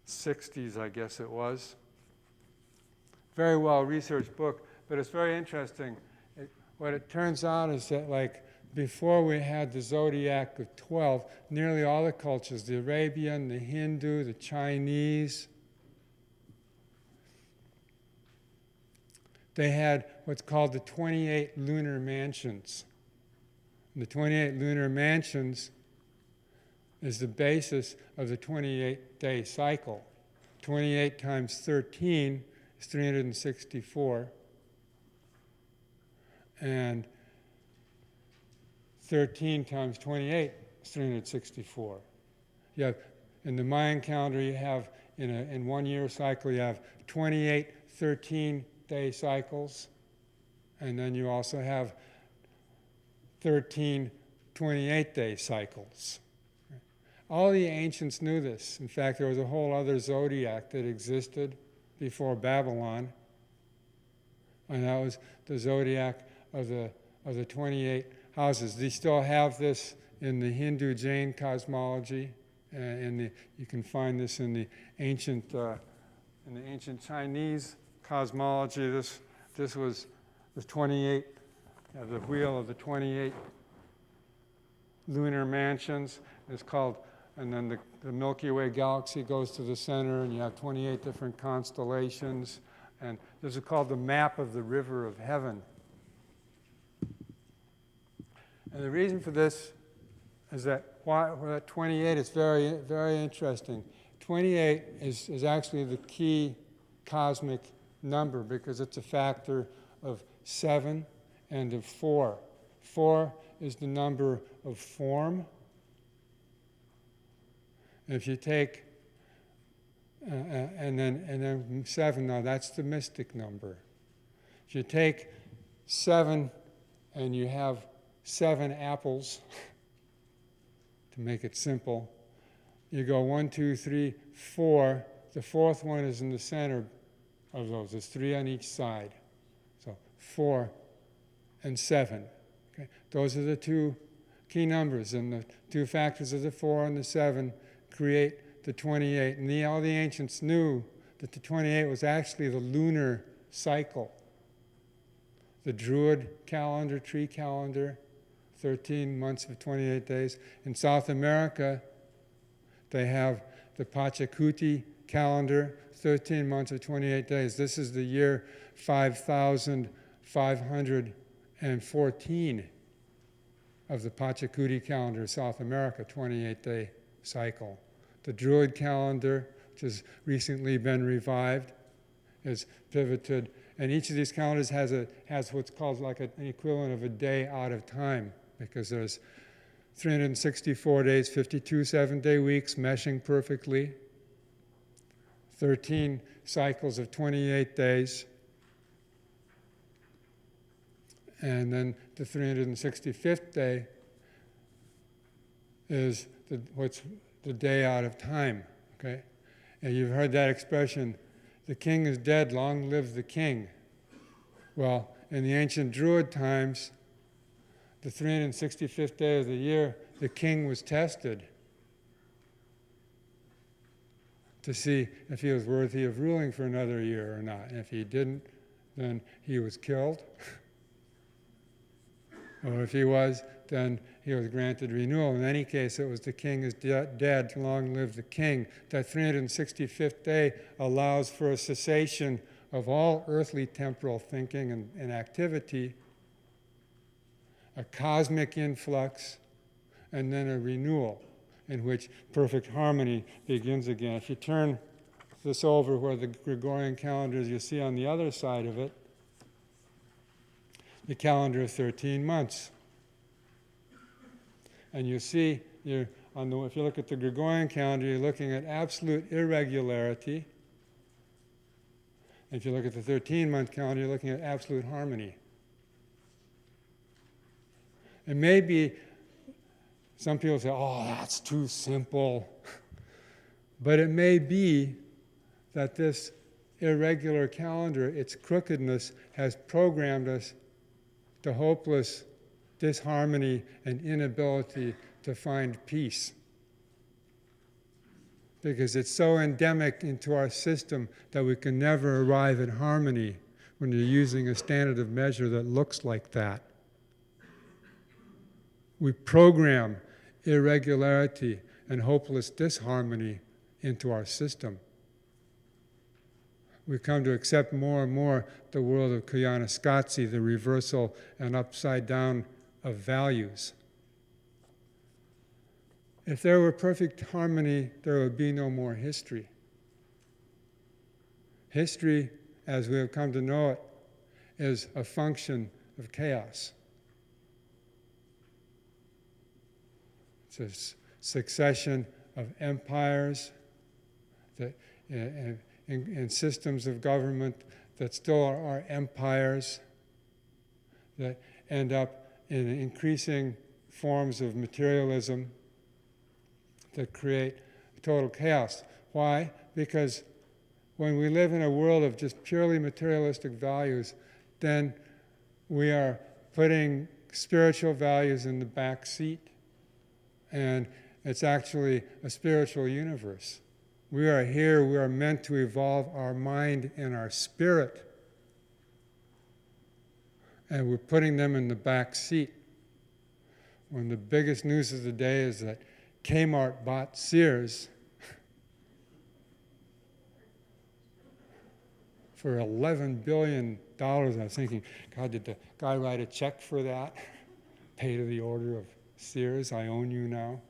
60s, I guess it was. Very well-researched book, but it's very interesting. What it turns out is that, like, before we had the zodiac of 12, nearly all the cultures, the Arabian, the Hindu, the Chinese, they had what's called the 28 lunar mansions. And the 28 lunar mansions is the basis of the 28-day cycle. 28 times 13 is 364. And 13 times 28 is 364. You have, in the Mayan calendar, you have, in 1 year cycle, you have 28 13-day cycles. And then you also have 13 28-day cycles. All the ancients knew this. In fact, there was a whole other zodiac that existed before Babylon, and that was the zodiac of the 28 houses. They still have this in the Hindu Jain cosmology, and you can find this in the ancient Chinese cosmology. This was the 28, the wheel of the 28 lunar mansions. It's called, and then the Milky Way galaxy goes to the center, and you have 28 different constellations. And this is called the map of the river of heaven. And the reason for this is that why 28 is very, very interesting. 28 is actually the key cosmic number because it's a factor of 7 and of 4. 4 is the number of form. And if you take, and then 7, now that's the mystic number. If you take 7 and you have 7 apples, to make it simple, you go 1, 2, 3, 4. The fourth one is in the center of those. There's 3 on each side. So 4 and 7. Okay? Those are the 2 key numbers, and the 2 factors of the 4 and the 7 create the 28. And all the ancients knew that the 28 was actually the lunar cycle. The Druid calendar, tree calendar, 13 months of 28 days. In South America, they have the Pachacuti calendar, 13 months of 28 days. This is the year 5,514 of the Pachacuti calendar, South America, 28-day cycle. The Druid calendar, which has recently been revived, is pivoted. And each of these calendars has what's called like an equivalent of a day out of time, because there's 364 days, 52 7-day weeks, meshing perfectly, 13 cycles of 28 days, and then the 365th day is what's the day out of time, okay? And you've heard that expression, the king is dead, long live the king. Well, in the ancient Druid times, the 365th day of the year, the king was tested to see if he was worthy of ruling for another year or not. And if he didn't, then he was killed. Or if he was, then he was granted renewal. In any case, it was the king is dead, long live the king. That 365th day allows for a cessation of all earthly temporal thinking and activity, a cosmic influx, and then a renewal in which perfect harmony begins again. If you turn this over where the Gregorian calendar is, you see on the other side of it the calendar of 13 months. And you see, if you look at the Gregorian calendar, you're looking at absolute irregularity. If you look at the 13-month calendar, you're looking at absolute harmony. It may be, some people say, oh, that's too simple. But it may be that this irregular calendar, its crookedness, has programmed us to hopeless disharmony and inability to find peace. Because it's so endemic into our system that we can never arrive at harmony when you're using a standard of measure that looks like that. We program irregularity and hopeless disharmony into our system. We come to accept more and more the world of Koyaanisqatsi, the reversal and upside down of values. If there were perfect harmony, there would be no more history. History, as we have come to know it, is a function of chaos. It's a succession of empires that, and systems of government that still are empires, that end up in increasing forms of materialism that create total chaos. Why? Because when we live in a world of just purely materialistic values, then we are putting spiritual values in the back seat, and it's actually a spiritual universe. We are here, we are meant to evolve our mind and our spirit, and we're putting them in the back seat. One of the biggest news of the day is that Kmart bought Sears for $11 billion. I was thinking, God, did the guy write a check for that? Pay to the order of Sears, I own you now.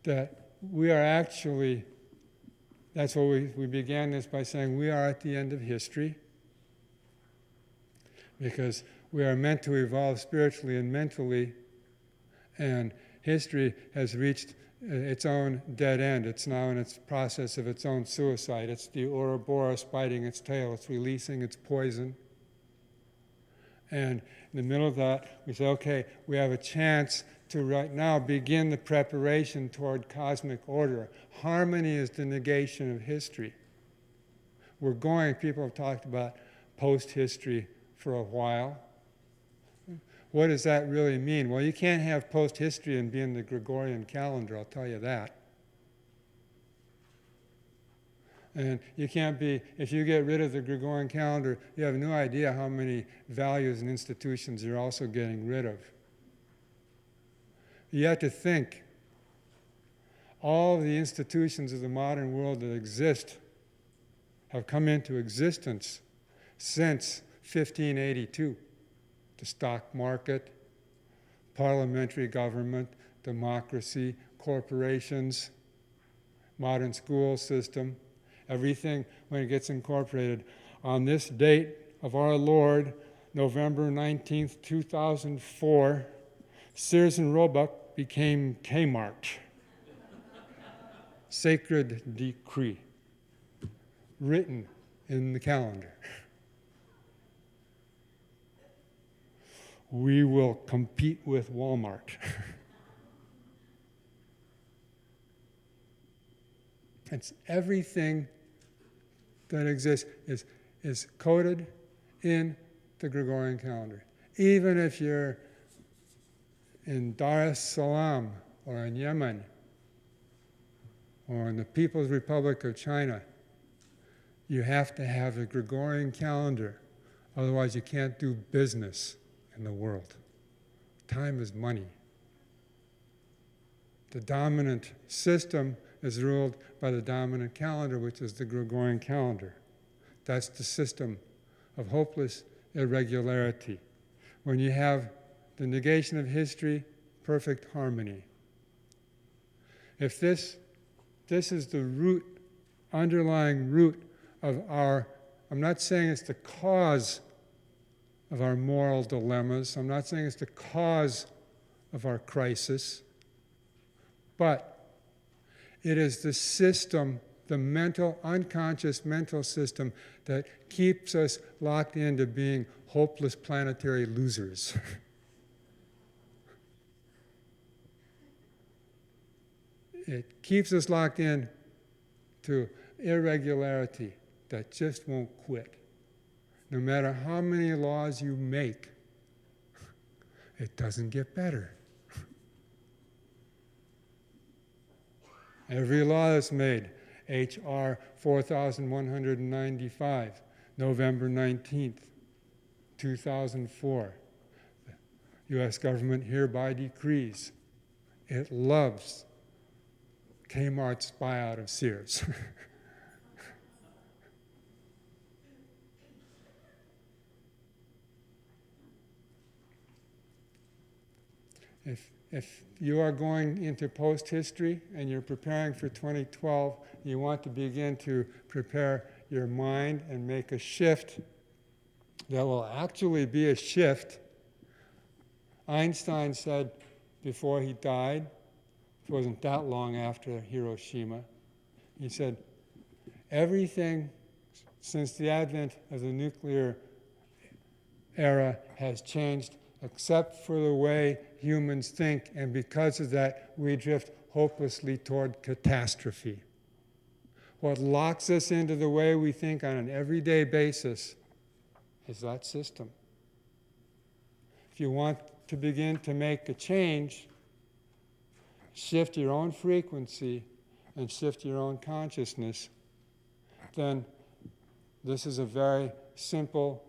That we are actually, that's what we began this by saying, we are at the end of history. Because we are meant to evolve spiritually and mentally, and history has reached its own dead end. It's now in its process of its own suicide. It's the Ouroboros biting its tail. It's releasing its poison. And in the middle of that, we say, okay, we have a chance to right now begin the preparation toward cosmic order. Harmony is the negation of history. People have talked about post-history for a while. What does that really mean? Well, you can't have post-history and be in the Gregorian calendar, I'll tell you that. And you can't be, if you get rid of the Gregorian calendar, you have no idea how many values and institutions you're also getting rid of. You have to think, all of the institutions of the modern world that exist have come into existence since 1582. The stock market, parliamentary government, democracy, corporations, modern school system, everything when it gets incorporated. On this date of our Lord, November 19th, 2004, Sears and Roebuck became Kmart. Sacred decree, written in the calendar. We will compete with Walmart. It's everything that exists is coded in the Gregorian calendar. Even if you're in Dar es Salaam or in Yemen or in the People's Republic of China, you have to have a Gregorian calendar. Otherwise, you can't do business in the world. Time is money. The dominant system is ruled by the dominant calendar, which is the Gregorian calendar. That's the system of hopeless irregularity. When you have the negation of history, perfect harmony. If this is the root, underlying root of our, I'm not saying it's the cause of our moral dilemmas. I'm not saying it's the cause of our crisis, but it is the system the mental, unconscious mental system that keeps us locked into being hopeless planetary losers. It keeps us locked in to irregularity that just won't quit. No matter how many laws you make, it doesn't get better. Every law that's made, H.R. 4195, November 19th, 2004, the U.S. government hereby decrees it loves Kmart's buyout of Sears. If you are going into post-history and you're preparing for 2012, you want to begin to prepare your mind and make a shift that will actually be a shift. Einstein said before he died, it wasn't that long after Hiroshima, he said, everything since the advent of the nuclear era has changed except for the way humans think, and because of that, we drift hopelessly toward catastrophe. What locks us into the way we think on an everyday basis is that system. If you want to begin to make a change, shift your own frequency and shift your own consciousness, then this is a very simple,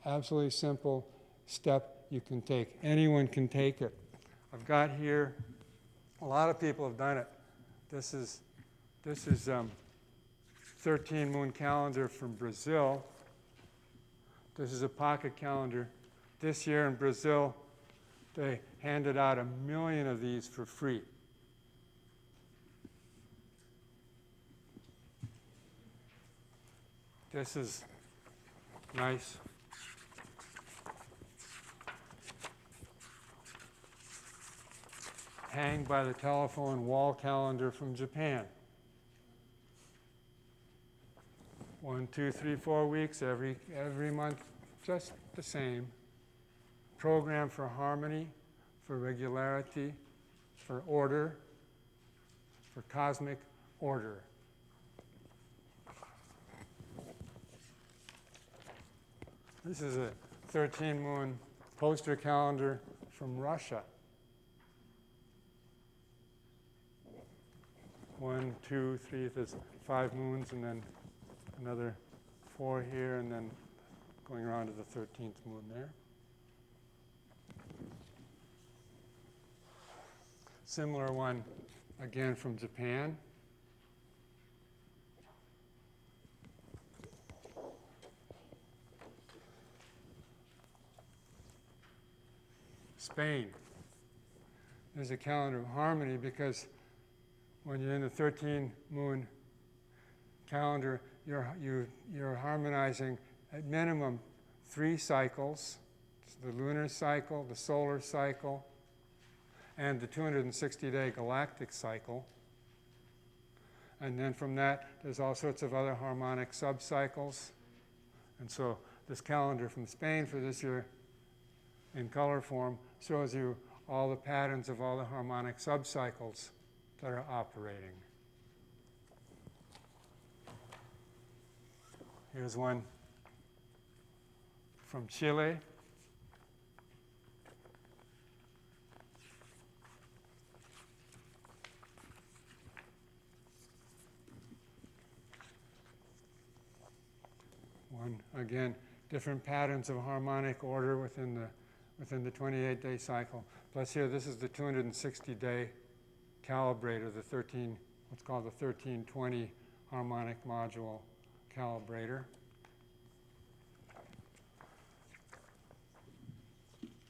absolutely simple step you can take. Anyone can take it. I've got here, a lot of people have done it. This is 13 moon calendar from Brazil. This is a pocket calendar. This year in Brazil, they handed out 1 million of these for free. This is nice. Hang by the telephone wall calendar from Japan. 1, 2, 3, 4 weeks, every month, just the same. Program for harmony, for regularity, for order, for cosmic order. This is a 13 moon poster calendar from Russia. 1, 2, 3, there's 5 moons, and then another 4 here, and then going around to the 13th moon there. Similar one, again from Japan. Spain. There's a calendar of harmony because when you're in the 13 moon calendar, you're harmonizing at minimum 3 cycles, the lunar cycle, the solar cycle, and the 260-day galactic cycle. And then from that, there's all sorts of other harmonic subcycles. And so this calendar from Spain for this year in color form shows you all the patterns of all the harmonic subcycles that are operating. Here's one from Chile. One, again, different patterns of harmonic order within the 28-day cycle. Plus here, this is the 260-day calibrator, what's called the 1320 harmonic module calibrator.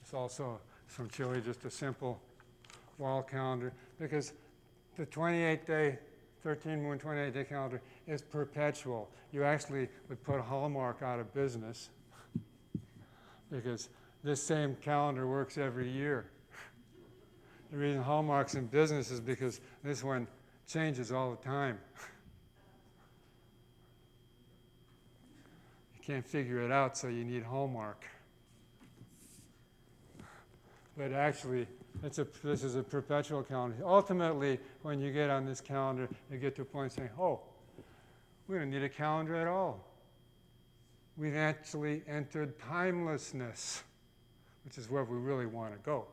It's also from Chile, just a simple wall calendar, because the 28-day, 13 moon 28-day calendar is perpetual. You actually would put Hallmark out of business because this same calendar works every year. The reason Hallmark's in business is because this one changes all the time. can't figure it out, so you need Hallmark. But actually, this is a perpetual calendar. Ultimately, when you get on this calendar, you get to a point saying, oh, we don't need a calendar at all. We've actually entered timelessness, which is where we really want to go.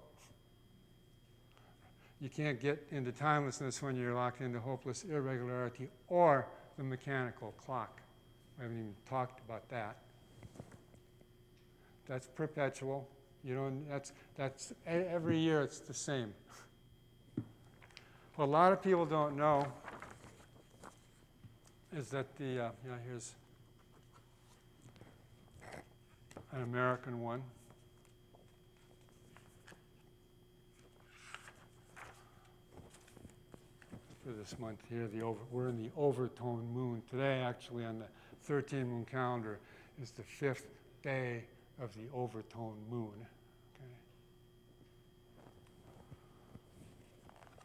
You can't get into timelessness when you're locked into hopeless irregularity or the mechanical clock. We haven't even talked about that. That's perpetual. You know, that's every year it's the same. What a lot of people don't know is that here's an American one. For this month here, we're in the overtone moon. Today, actually, on the 13-moon calendar, is the 5th day of the overtone moon. Okay.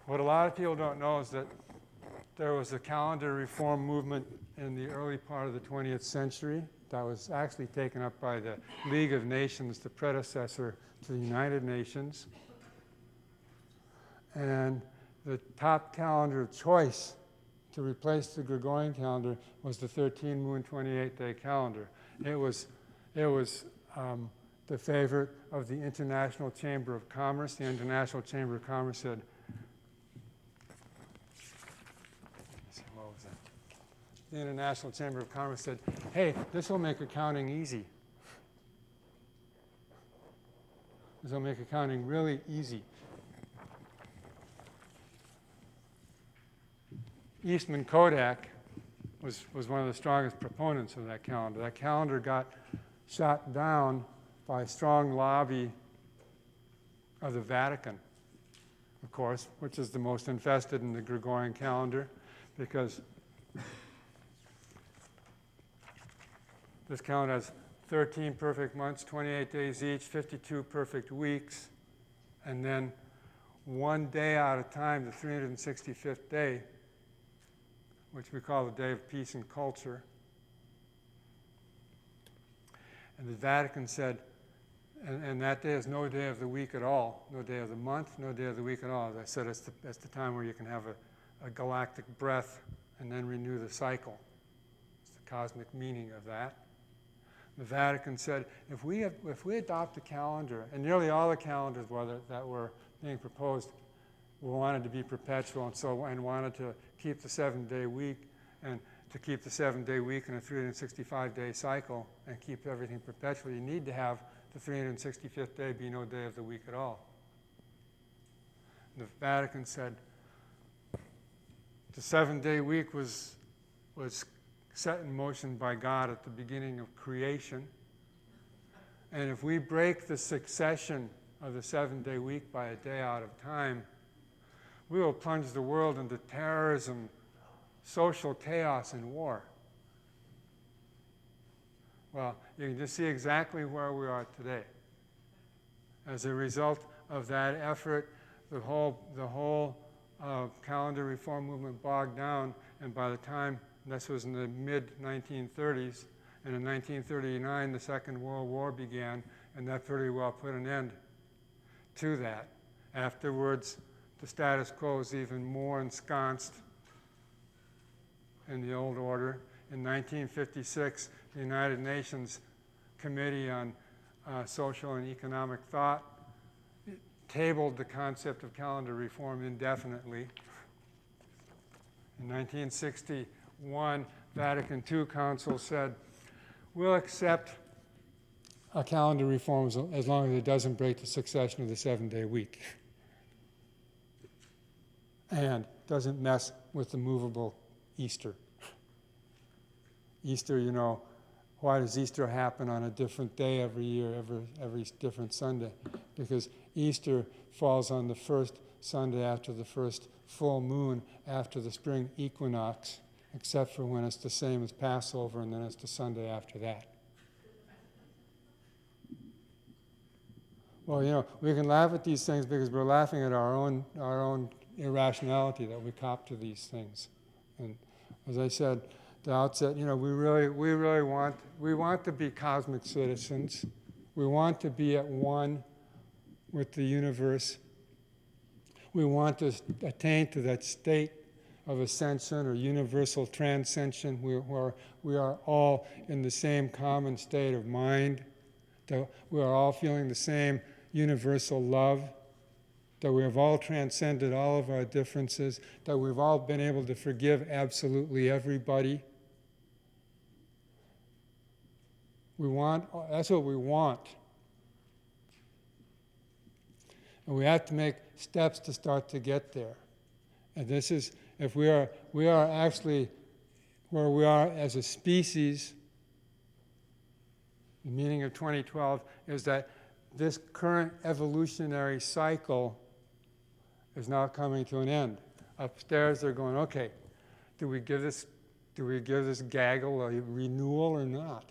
What a lot of people don't know is that there was a calendar reform movement in the early part of the 20th century that was actually taken up by the League of Nations, the predecessor to the United Nations. And the top calendar of choice to replace the Gregorian calendar was the 13-moon, 28-day calendar. It was the favorite of the International Chamber of Commerce. The International Chamber of Commerce said, what was that? The International Chamber of Commerce said, hey, this will make accounting easy. This will make accounting really easy. Eastman Kodak was one of the strongest proponents of that calendar. That calendar got shot down by a strong lobby of the Vatican, of course, which is the most infested in the Gregorian calendar, because this calendar has 13 perfect months, 28 days each, 52 perfect weeks, and then one day out of time, the 365th day, which we call the Day of Peace and Culture. And the Vatican said, and that day is no day of the week at all, no day of the month, no day of the week at all. As I said, it's the time where you can have a galactic breath and then renew the cycle. It's the cosmic meaning of that. The Vatican said, if we adopt a calendar, and nearly all the calendars that were being proposed wanted to be perpetual, and wanted to keep the 7-day week, and to keep the 7-day week in a 365-day cycle and keep everything perpetual, you need to have the 365th day be no day of the week at all. The Vatican said the 7-day week was set in motion by God at the beginning of creation, and if we break the succession of the 7-day week by a day out of time, we will plunge the world into terrorism, social chaos, and war. Well, you can just see exactly where we are today. As a result of that effort, the whole calendar reform movement bogged down, and by the time, this was in the mid-1930s, and in 1939 the Second World War began, and that pretty well put an end to that. Afterwards, the status quo was even more ensconced in the old order. In 1956, the United Nations Committee on Social and Economic Thought tabled the concept of calendar reform indefinitely. In 1961, Vatican II Council said, we'll accept a calendar reform as long as it doesn't break the succession of the 7-day week and doesn't mess with the movable Easter. Easter, you know, why does Easter happen on a different day every year, every different Sunday? Because Easter falls on the first Sunday after the first full moon after the spring equinox, except for when it's the same as Passover, and then it's the Sunday after that. Well, you know, we can laugh at these things because we're laughing at our own irrationality that we cop to these things. And as I said, the outset, we really want to be cosmic citizens. We want to be at one with the universe. We want to attain to that state of ascension or universal transcension where we are all in the same common state of mind, that we are all feeling the same universal love, that we have all transcended all of our differences, that we've all been able to forgive absolutely everybody. That's what we want. And we have to make steps to start to get there. And this is, if we are actually where we are as a species, the meaning of 2012 is that this current evolutionary cycle is now coming to an end. Upstairs they're going, okay, do we give this gaggle a renewal or not?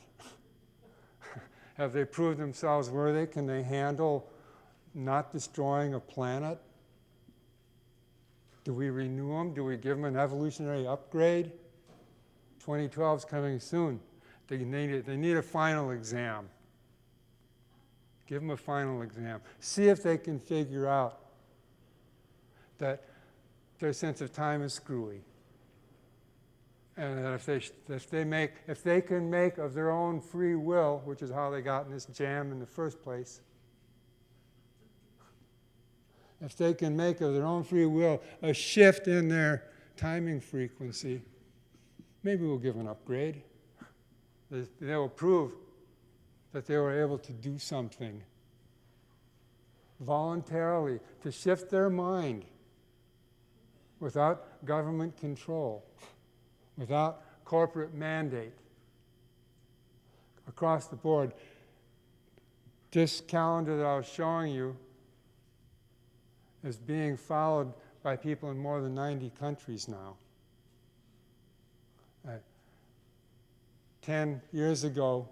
Have they proved themselves worthy? Can they handle not destroying a planet? Do we renew them? Do we give them an evolutionary upgrade? 2012 is coming soon. They need a final exam. Give them a final exam. See if they can figure out that their sense of time is screwy. And that if they can make of their own free will, which is how they got in this jam in the first place, if they can make of their own free will a shift in their timing frequency, maybe we'll give an upgrade. They will prove that they were able to do something voluntarily, to shift their mind without government control, without corporate mandate. Across the board, this calendar that I was showing you is being followed by people in more than 90 countries now. 10 years ago,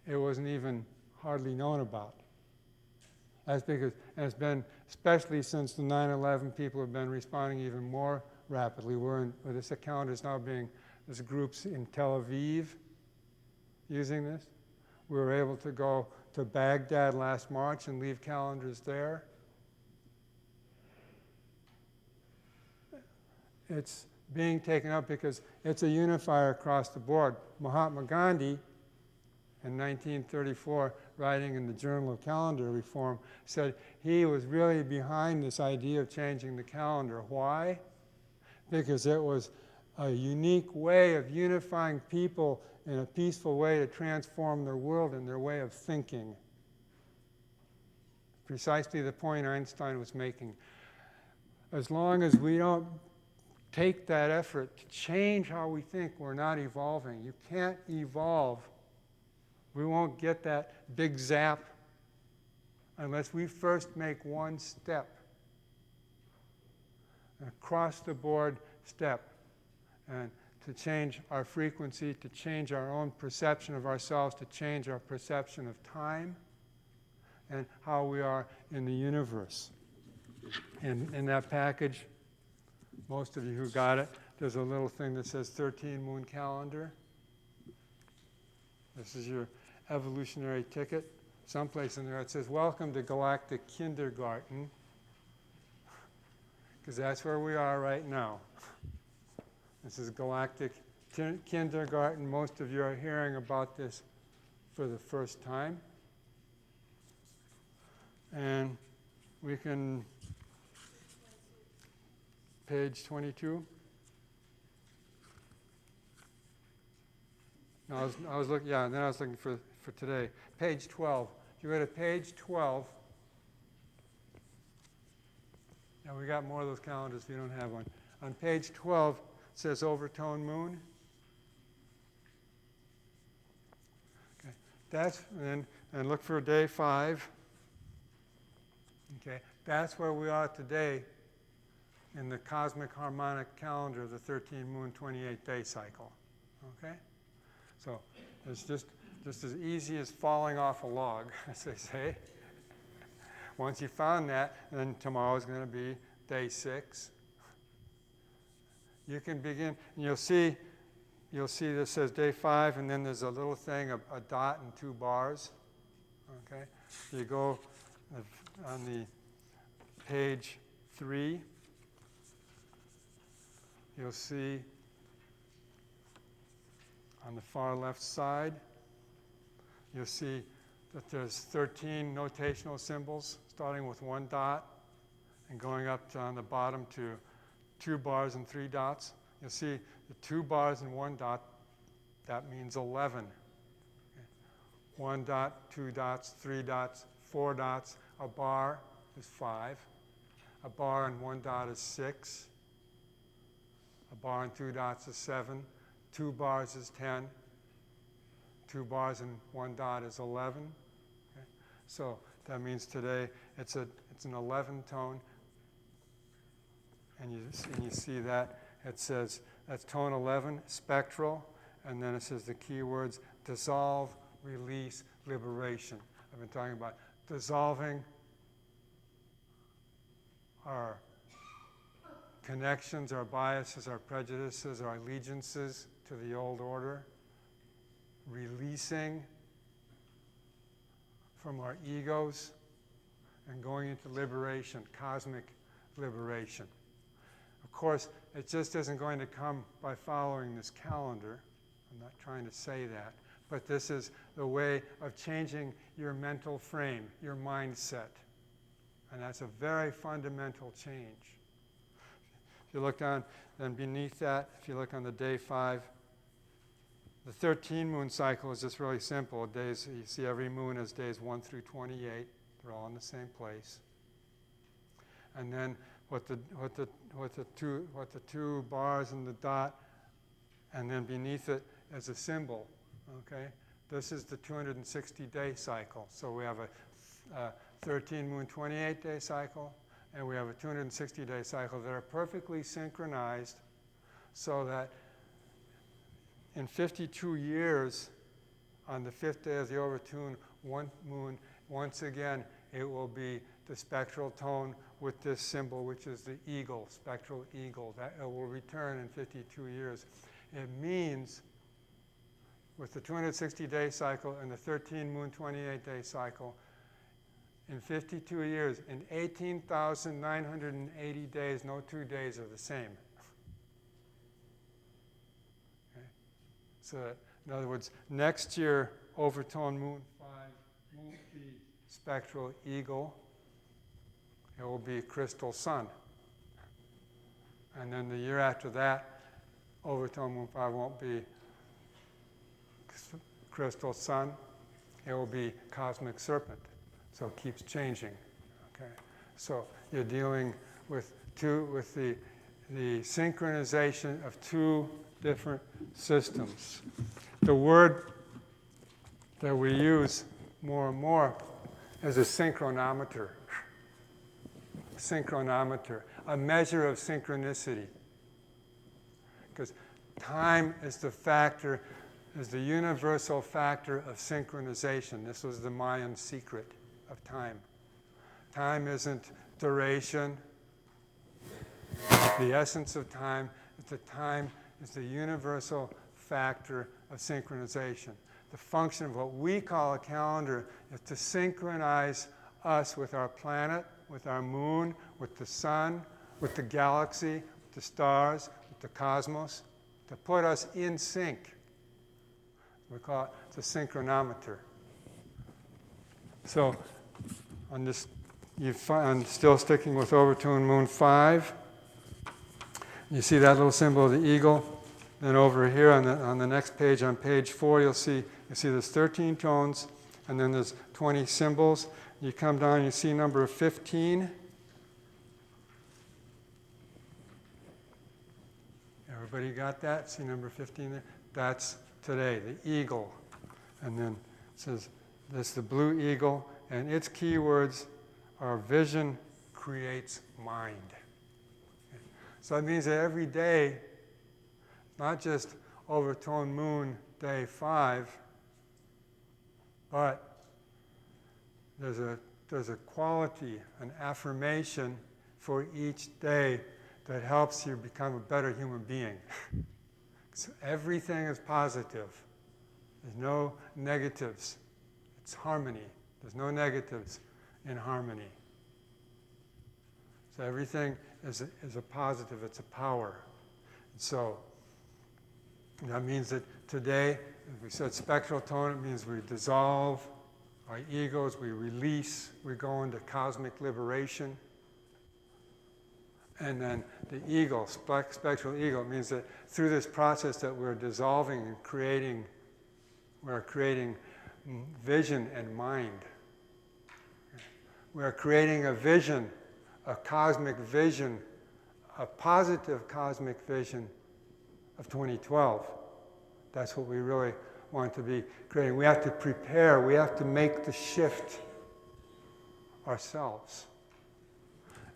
it wasn't even hardly known about. That's because, and it's been, especially since the 9/11, people have been responding even more rapidly. This calendar is now there's groups in Tel Aviv using this. We were able to go to Baghdad last March and leave calendars there. It's being taken up because it's a unifier across the board. Mahatma Gandhi, in 1934, writing in the Journal of Calendar Reform, said he was really behind this idea of changing the calendar. Why? Because it was a unique way of unifying people in a peaceful way to transform their world and their way of thinking. Precisely the point Einstein was making. As long as we don't take that effort to change how we think, we're not evolving. You can't evolve. We won't get that big zap unless we first make one step, an across-the-board step, and to change our frequency, to change our own perception of ourselves, to change our perception of time and how we are in the universe. And in that package, most of you who got it, there's a little thing that says 13 Moon Calendar. This is your evolutionary ticket. Someplace in there it says, "Welcome to Galactic Kindergarten," because that's where we are right now. This is Galactic Kindergarten. Most of you are hearing about this for the first time. And we can, page 22. No, I was looking, yeah, and then I was looking for today. Page 12. If you go to page 12, yeah, we got more of those calendars if you don't have one. On page 12, it says Overtone Moon. Okay, that's, and look for day 5. Okay, that's where we are today in the cosmic harmonic calendar of the 13 moon 28-day cycle. Okay? So it's just as easy as falling off a log, as they say. Once you found that, then tomorrow is going to be day 6. You can begin, and you'll see you'll see this says day 5, and then there's a little thing, a dot and 2 bars. Okay? You go on the page 3, you'll see on the far left side, you'll see that there's 13 notational symbols, starting with 1 dot and going up to, on the bottom to 2 bars and 3 dots. You'll see the 2 bars and 1 dot, that means 11. Okay. 1 dot, 2 dots, 3 dots, 4 dots. A bar is 5. A bar and 1 dot is 6. A bar and 2 dots is 7. 2 bars is 10. 2 bars and 1 dot is 11. Okay. So that means today it's an 11 tone. And you see that it says that's tone 11, spectral, and then it says the keywords dissolve, release, liberation. I've been talking about dissolving our connections, our biases, our prejudices, our allegiances to the old order, releasing from our egos, and going into liberation, cosmic liberation. Of course, it just isn't going to come by following this calendar. I'm not trying to say that. But this is the way of changing your mental frame, your mindset. And that's a very fundamental change. If you look down, then beneath that, if you look on the day 5, the 13 moon cycle is just really simple. Days, you see every moon as days 1 through 28. They're all in the same place. And then what the two bars and the dot, and then beneath it is a symbol. Okay, this is the 260-day cycle. So we have a 13 moon 28-day cycle, and we have a 260-day cycle that are perfectly synchronized, so that in 52 years, on the 5th day of the overtune moon, once again it will be the spectral tone with this symbol, which is the eagle, spectral eagle. That it will return in 52 years. It means with the 260-day cycle and the 13 moon 28-day cycle, in 52 years, in 18,980 days, no 2 days are the same. Okay? So that, in other words, next year, overtone moon 5 won't be spectral eagle. It will be crystal sun. And then the year after that, overtone moon 5 won't be crystal sun. It will be cosmic serpent. So it keeps changing. Okay. So you're dealing with the synchronization of 2 different systems. The word that we use more and more is a synchronometer. Synchronometer, a measure of synchronicity. Because time is the factor, is the universal factor of synchronization. This was the Mayan secret of time. Time isn't duration. The essence of time is that time is the universal factor of synchronization. The function of what we call a calendar is to synchronize us with our planet, with our moon, with the sun, with the galaxy, with the stars, with the cosmos, to put us in sync. We call it the synchronometer. So, on this, I'm still sticking with overtune moon 5. You see that little symbol of the eagle. Then over here on the next page, on page 4, you'll see there's 13 tones, and then there's 20 symbols. You come down, you see number 15. Everybody got that? See number 15 there? That's today, the eagle. And then it says, this is the blue eagle, and its keywords are vision creates mind. Okay. So that means that every day, not just overtone moon day 5, but there's a quality, an affirmation for each day that helps you become a better human being. So everything is positive. There's no negatives. It's harmony. There's no negatives in harmony. So everything is a positive. It's a power. And so that means that today, as we said, spectral tone, it means we dissolve our egos, we release, we go into cosmic liberation. And then the ego, spectral ego, means that through this process that we're dissolving and creating, we're creating vision and mind. We're creating a vision, a cosmic vision, a positive cosmic vision of 2012. That's what we really want to be creating. We have to prepare, we have to make the shift ourselves.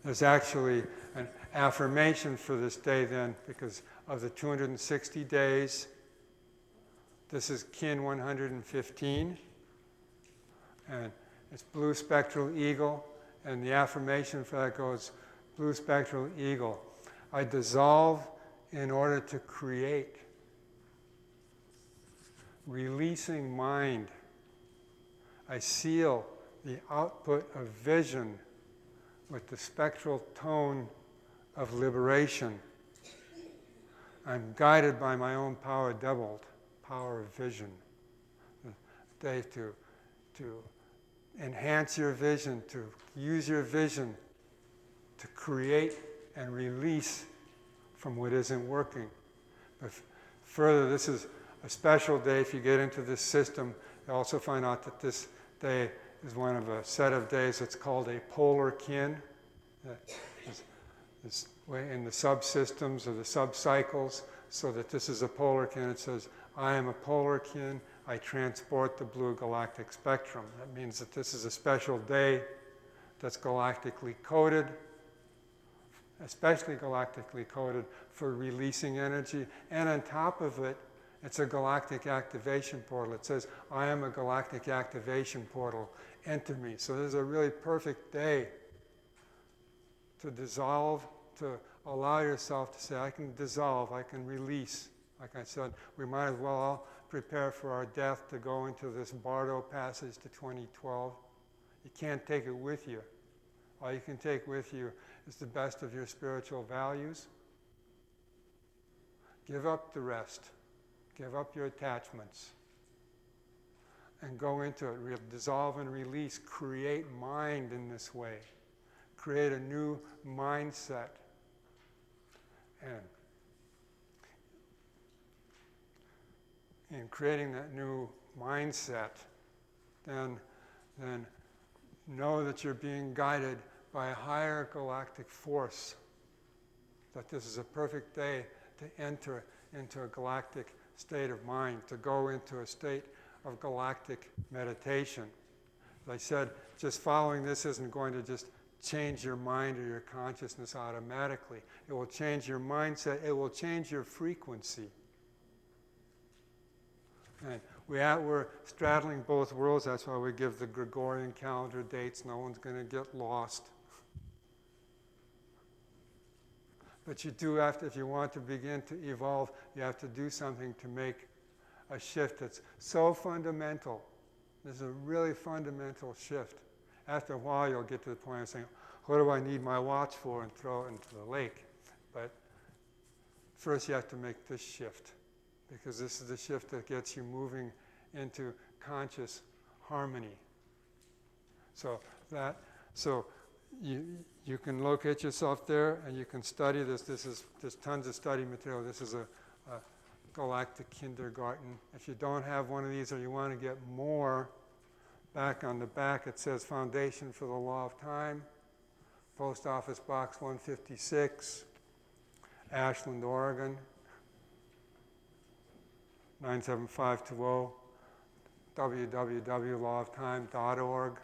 There's actually an affirmation for this day then, because of the 260 days. This is Kin 115, and it's blue spectral eagle, and the affirmation for that goes, blue spectral eagle, I dissolve in order to create. Releasing mind, I seal the output of vision with the spectral tone of liberation. I'm guided by my own power doubled, power of vision. Day to enhance your vision, to use your vision to create and release from what isn't working. But further, this is a special day. If you get into this system, you also find out that this day is one of a set of days that's called a polar kin. This way in the subsystems or the subcycles, so that this is a polar kin. It says, I am a polar kin, I transport the blue galactic spectrum. That means that this is a special day that's galactically coded, especially galactically coded for releasing energy. And on top of it, it's a galactic activation portal. It says, I am a galactic activation portal, enter me. So this is a really perfect day to dissolve, to allow yourself to say, I can dissolve, I can release. Like I said, we might as well all prepare for our death to go into this Bardo passage to 2012. You can't take it with you. All you can take with you is the best of your spiritual values. Give up the rest. Give up your attachments. And go into it. Dissolve and release. Create mind in this way. Create a new mindset. And in creating that new mindset, then know that you're being guided by a higher galactic force. That this is a perfect day to enter into a galactic state of mind, to go into a state of galactic meditation. As I said, just following this isn't going to just change your mind or your consciousness automatically. It will change your mindset. It will change your frequency. And we're straddling both worlds. That's why we give the Gregorian calendar dates. No one's going to get lost. But you do have to, if you want to begin to evolve, you have to do something to make a shift that's so fundamental. This is a really fundamental shift. After a while, you'll get to the point of saying, what do I need my watch for, and throw it into the lake. But first you have to make this shift, because this is the shift that gets you moving into conscious harmony. So you can locate yourself there, and you can study this. There's tons of study material. This is a galactic kindergarten. If you don't have one of these, or you want to get more, back on the back it says Foundation for the Law of Time, Post Office Box 156, Ashland, Oregon, 97520, www.lawoftime.org.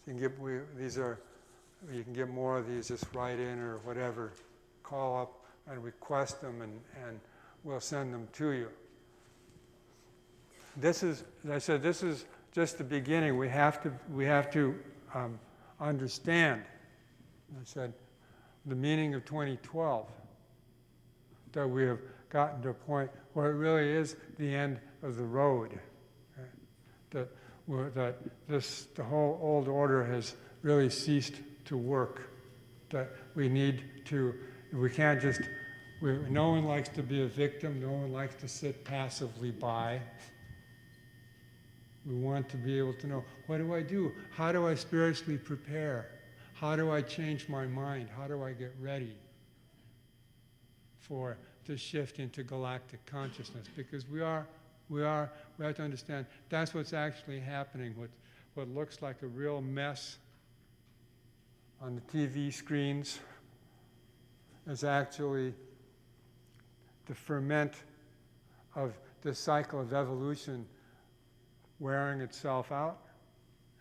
You can get more of these, just write in or whatever, call up and request them, and we'll send them to you. This is, as I said, this is just the beginning. We have to understand, as I said, the meaning of 2012. that we have gotten to a point where it really is the end of the road. That the whole old order has really ceased to work. That we need to, we can't just, no one likes to be a victim, no one likes to sit passively by. We want to be able to know, what do I do? How do I spiritually prepare? How do I change my mind? How do I get ready for the shift into galactic consciousness? Because we have to understand that's what's actually happening. What looks like a real mess on the TV screens is actually the ferment of the cycle of evolution wearing itself out,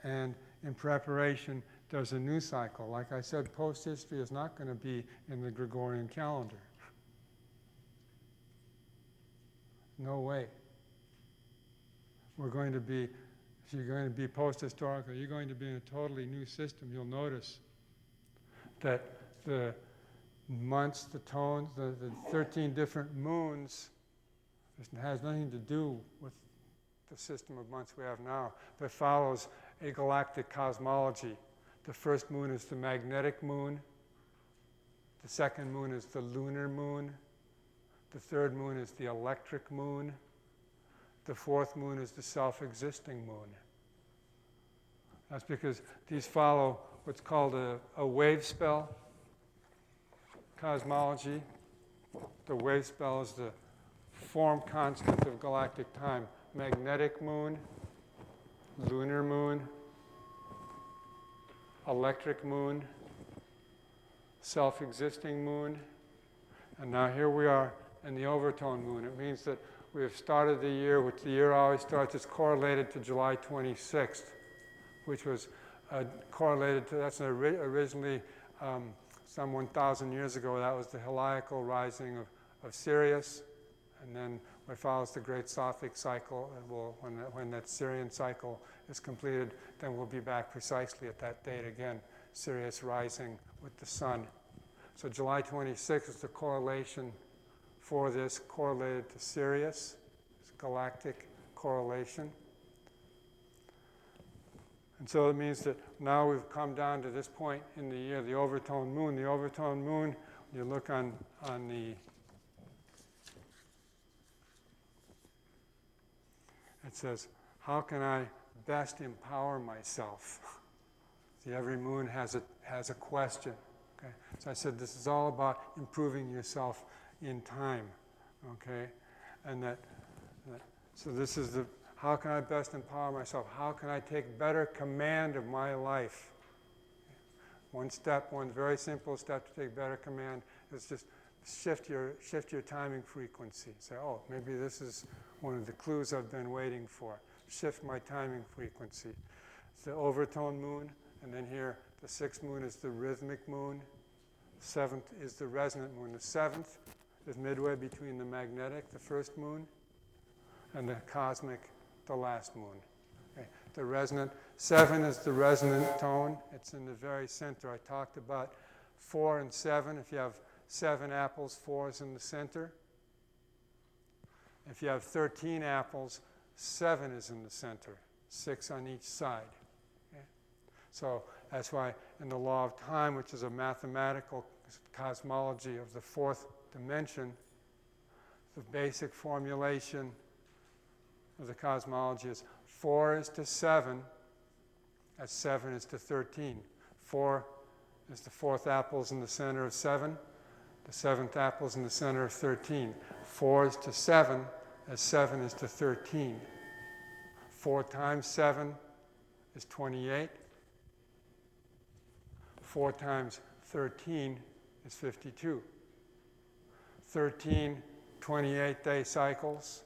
and in preparation there's a new cycle. Like I said, post-history is not going to be in the Gregorian calendar. No way. We're going to be, if you're going to be post-historical, you're going to be in a totally new system. You'll notice that the months, the tones, the 13 different moons, this has nothing to do with the system of months we have now, but follows a galactic cosmology. The first moon is the magnetic moon. The second moon is the lunar moon. The third moon is the electric moon. The fourth moon is the self-existing moon. That's because these follow what's called a wave spell cosmology. The wave spell is the form constant of galactic time. Magnetic moon, lunar moon, electric moon, self-existing moon, and now here we are in the overtone moon. It means that we have started the year, which the year always starts, is correlated to July 26th, which was correlated to, that's originally some 1,000 years ago, that was the heliacal rising of Sirius, and then it follows the Great Sothic cycle, and when that Sirian cycle is completed, then we'll be back precisely at that date again, Sirius rising with the sun. So July 26th is the correlation for this, correlated to Sirius, it's galactic correlation. And so it means that now we've come down to this point in the year, the overtone moon. The overtone moon, you look on the, it says, how can I best empower myself? See, every moon has a question. Okay? So I said this is all about improving yourself in time. Okay? And so this is the, how can I best empower myself? How can I take better command of my life? One very simple step to take better command is just shift your timing frequency. Say, oh, maybe this is one of the clues I've been waiting for. Shift my timing frequency. It's the overtone moon, and then here the sixth moon is the rhythmic moon. The seventh is the resonant moon. The seventh is midway between the magnetic, the first moon, and the cosmic, the last moon. Okay. The resonant, 7 is the resonant tone. It's in the very center. I talked about 4 and 7. If you have 7 apples, 4 is in the center. If you have 13 apples, 7 is in the center, 6 on each side. Okay? So that's why in the law of time, which is a mathematical cosmology of the fourth dimension, the basic formulation of the cosmology is 4 is to 7, as 7 is to 13. 4 is the fourth apples in the center of 7. The seventh apple is in the center of 13. 4 is to 7, as 7 is to 13. 4 times 7 is 28. 4 times 13 is 52. 13 28-day cycles.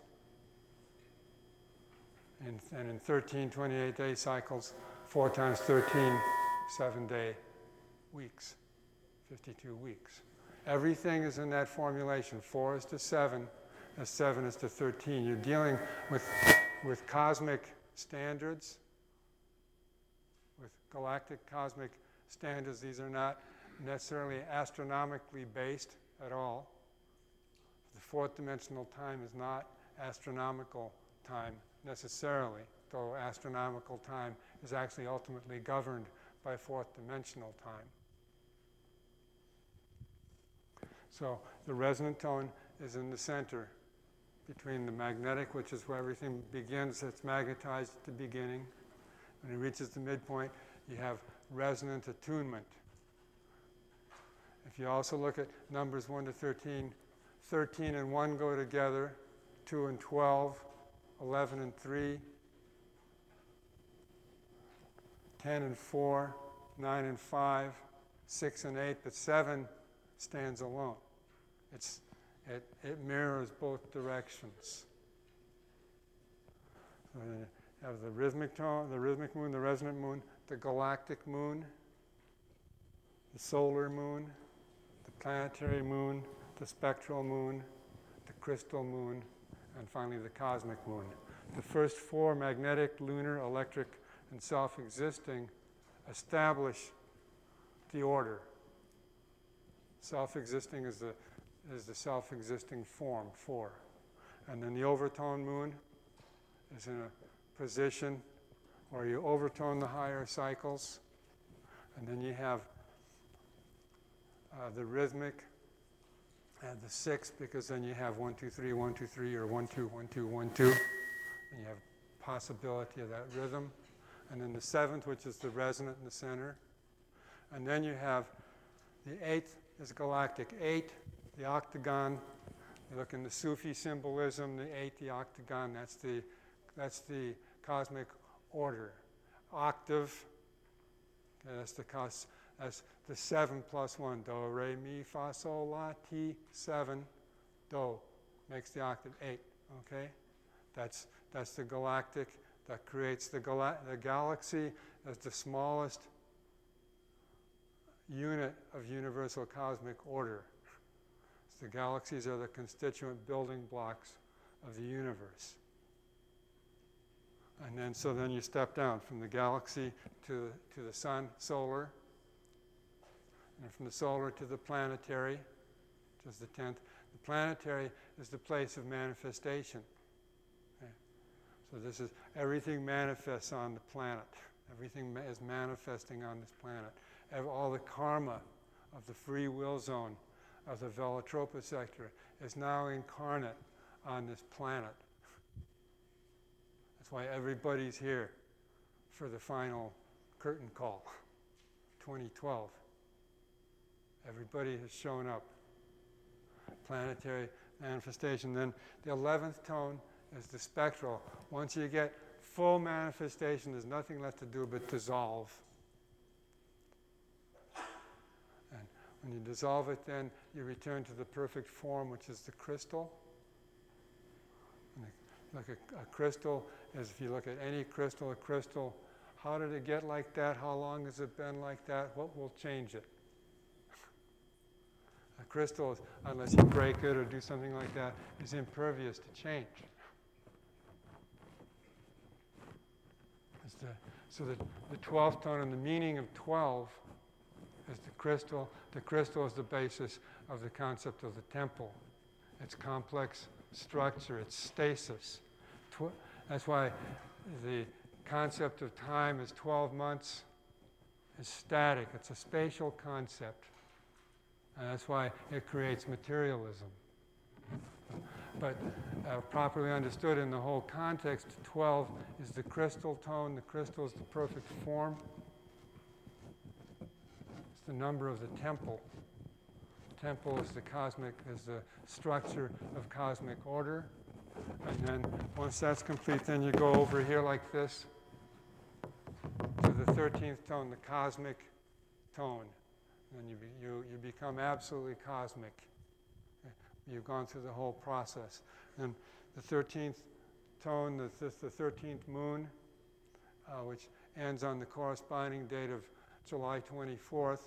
And in 13 28-day cycles, 4 times 13, 7-day weeks, 52 weeks. Everything is in that formulation. 4 is to 7, as 7 is to 13. You're dealing with cosmic standards, with galactic cosmic standards. These are not necessarily astronomically based at all. The fourth dimensional time is not astronomical time necessarily, though astronomical time is actually ultimately governed by fourth dimensional time. So the resonant tone is in the center between the magnetic, which is where everything begins, it's magnetized at the beginning. When it reaches the midpoint, you have resonant attunement. If you also look at numbers 1 to 13, 13 and 1 go together, 2 and 12, 11 and 3, 10 and 4, 9 and 5, 6 and 8, but 7 stands alone. It mirrors both directions. So you have the rhythmic tone, the rhythmic moon, the resonant moon, the galactic moon, the solar moon, the planetary moon, the spectral moon, the crystal moon, and finally the cosmic moon. The first four, magnetic, lunar, electric, and self-existing, establish the order. Self-existing is the self-existing form, 4. And then the overtone moon is in a position where you overtone the higher cycles. And then you have the rhythmic and the 6, because then you have 1, 2, 3, 1, 2, 3, or 1, 2, 1, 2, 1, 2. And you have possibility of that rhythm. And then the 7th, which is the resonant in the center. And then you have the 8th is galactic. 8, the octagon. You look in the Sufi symbolism, the 8, the octagon, that's the cosmic order. Octave, okay, that's the 7 plus 1. Do, re, mi, fa, sol, la, ti, 7. Do makes the octave 8, okay? That's the galactic, that creates the galaxy as the smallest unit of universal cosmic order. So the galaxies are the constituent building blocks of the universe. And then you step down from the galaxy to the sun, solar, and from the solar to the planetary, which is the 10th. The planetary is the place of manifestation. Okay. So this is, everything manifests on the planet. Everything is manifesting on this planet. All the karma of the free will zone of the Velatropa sector is now incarnate on this planet. That's why everybody's here for the final curtain call, 2012. Everybody has shown up. Planetary manifestation. Then the 11th tone is the spectral. Once you get full manifestation, there's nothing left to do but dissolve. And when you dissolve it, then you return to the perfect form, which is the crystal. And like a crystal is, if you look at any crystal, a crystal, how did it get like that? How long has it been like that? What will change it? A crystal, unless you break it or do something like that, is impervious to change. So the 12th tone, and the meaning of 12 is the crystal. The crystal is the basis of the concept of the temple. Its complex structure, its stasis. That's why the concept of time is 12 months is static. It's a spatial concept. And that's why it creates materialism. But properly understood in the whole context, 12 is the crystal tone. The crystal is the perfect form. It's the number of the temple. Temple is the structure of cosmic order. And then once that's complete, then you go over here like this to the 13th tone, the cosmic tone. And you become absolutely cosmic. You've gone through the whole process. And the 13th tone, the 13th moon, which ends on the corresponding date of July 24th.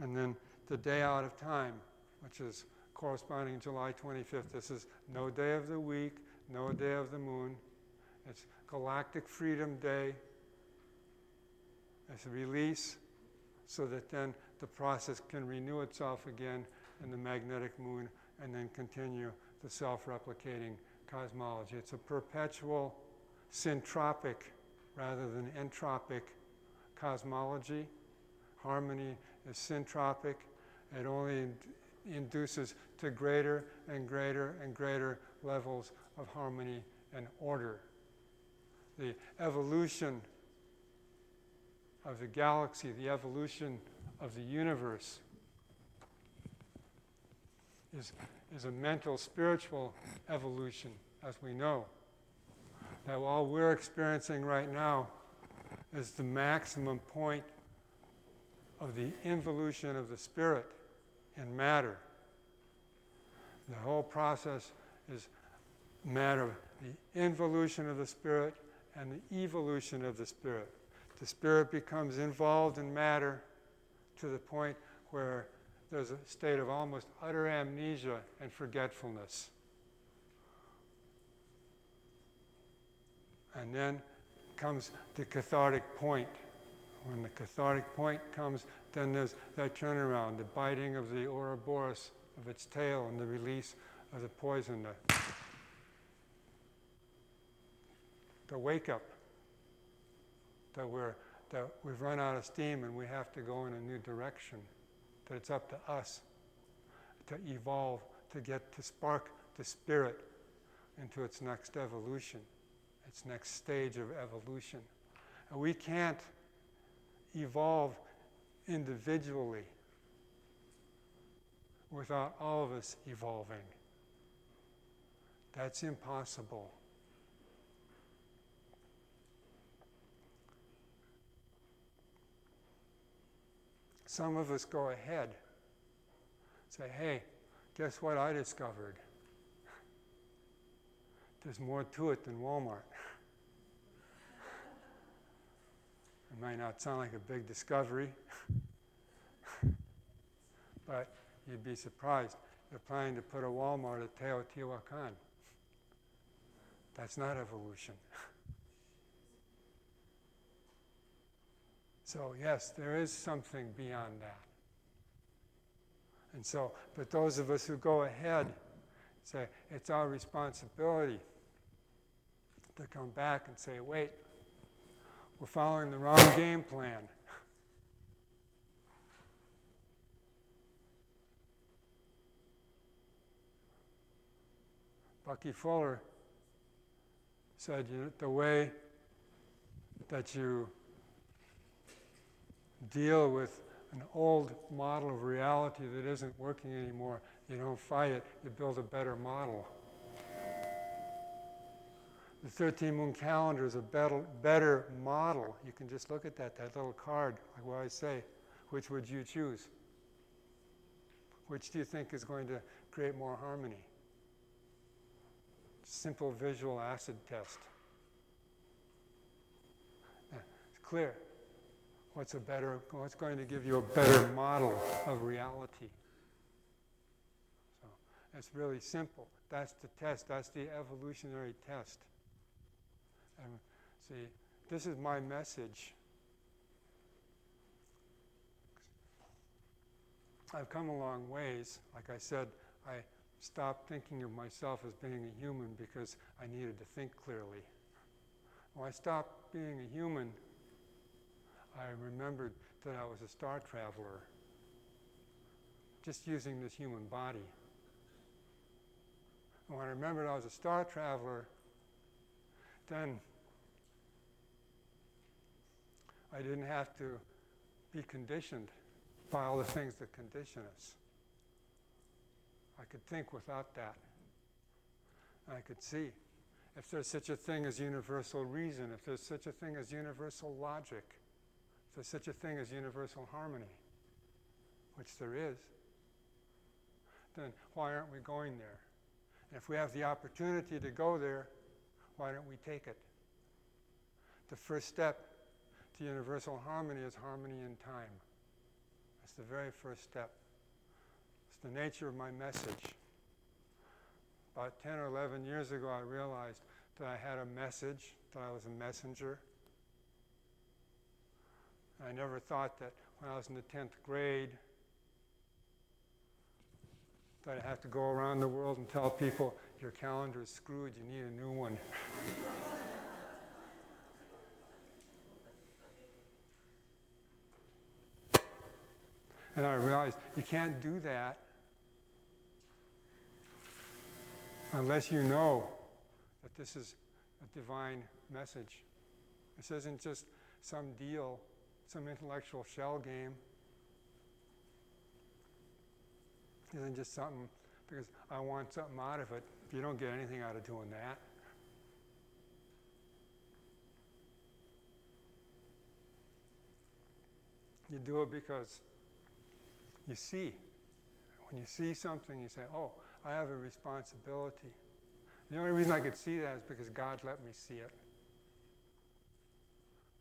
And then the day out of time, which is corresponding July 25th. This is no day of the week, no day of the moon. It's Galactic Freedom Day. It's a release, so that then the process can renew itself again, and the magnetic moon and then continue the self-replicating cosmology. It's a perpetual syntropic rather than entropic cosmology. Harmony is syntropic. It only induces to greater and greater and greater levels of harmony and order. The evolution of the galaxy, the evolution of the universe is a mental, spiritual evolution, as we know. That all we're experiencing right now is the maximum point of the involution of the spirit in matter. The whole process is matter, the involution of the spirit and the evolution of the spirit. The spirit becomes involved in matter to the point where there's a state of almost utter amnesia and forgetfulness. And then comes the cathartic point. When the cathartic point comes, then there's that turnaround, the biting of the Ouroboros of its tail and the release of the poison, the wake up that we've run out of steam and we have to go in a new direction, that it's up to us to evolve, to spark the spirit into its next evolution, its next stage of evolution. And we can't evolve individually without all of us evolving. That's impossible. Some of us go ahead, say, hey, guess what I discovered? There's more to it than Walmart. It might not sound like a big discovery, but you'd be surprised. They're planning to put a Walmart at Teotihuacan. That's not evolution. So yes, there is something beyond that. And so, but those of us who go ahead say, it's our responsibility to come back and say, wait, we're following the wrong game plan. Bucky Fuller said, the way that you deal with an old model of reality that isn't working anymore, you don't fight it, you build a better model. The 13-moon calendar is a better model. You can just look at that little card, like what I say. Which would you choose? Which do you think is going to create more harmony? Simple visual acid test. It's clear. What's going to give you a better model of reality? So it's really simple. That's the test. That's the evolutionary test. And see, this is my message. I've come a long ways. Like I said, I stopped thinking of myself as being a human because I needed to think clearly. When I stopped being a human, I remembered that I was a star traveler, just using this human body. And when I remembered I was a star traveler, then I didn't have to be conditioned by all the things that condition us. I could think without that. I could see if there's such a thing as universal reason, if there's such a thing as universal logic, if there's such a thing as universal harmony, which there is, then why aren't we going there? And if we have the opportunity to go there, why don't we take it? The first step to universal harmony is harmony in time. That's the very first step. It's the nature of my message. About 10 or 11 years ago, I realized that I had a message, that I was a messenger. I never thought that when I was in the 10th grade that I have to go around the world and tell people, your calendar is screwed, you need a new one. And I realized you can't do that unless you know that this is a divine message. This isn't just some deal, some intellectual shell game. It isn't just something because I want something out of it. You don't get anything out of doing that. You do it because you see. When you see something, you say, oh, I have a responsibility. The only reason I could see that is because God let me see it.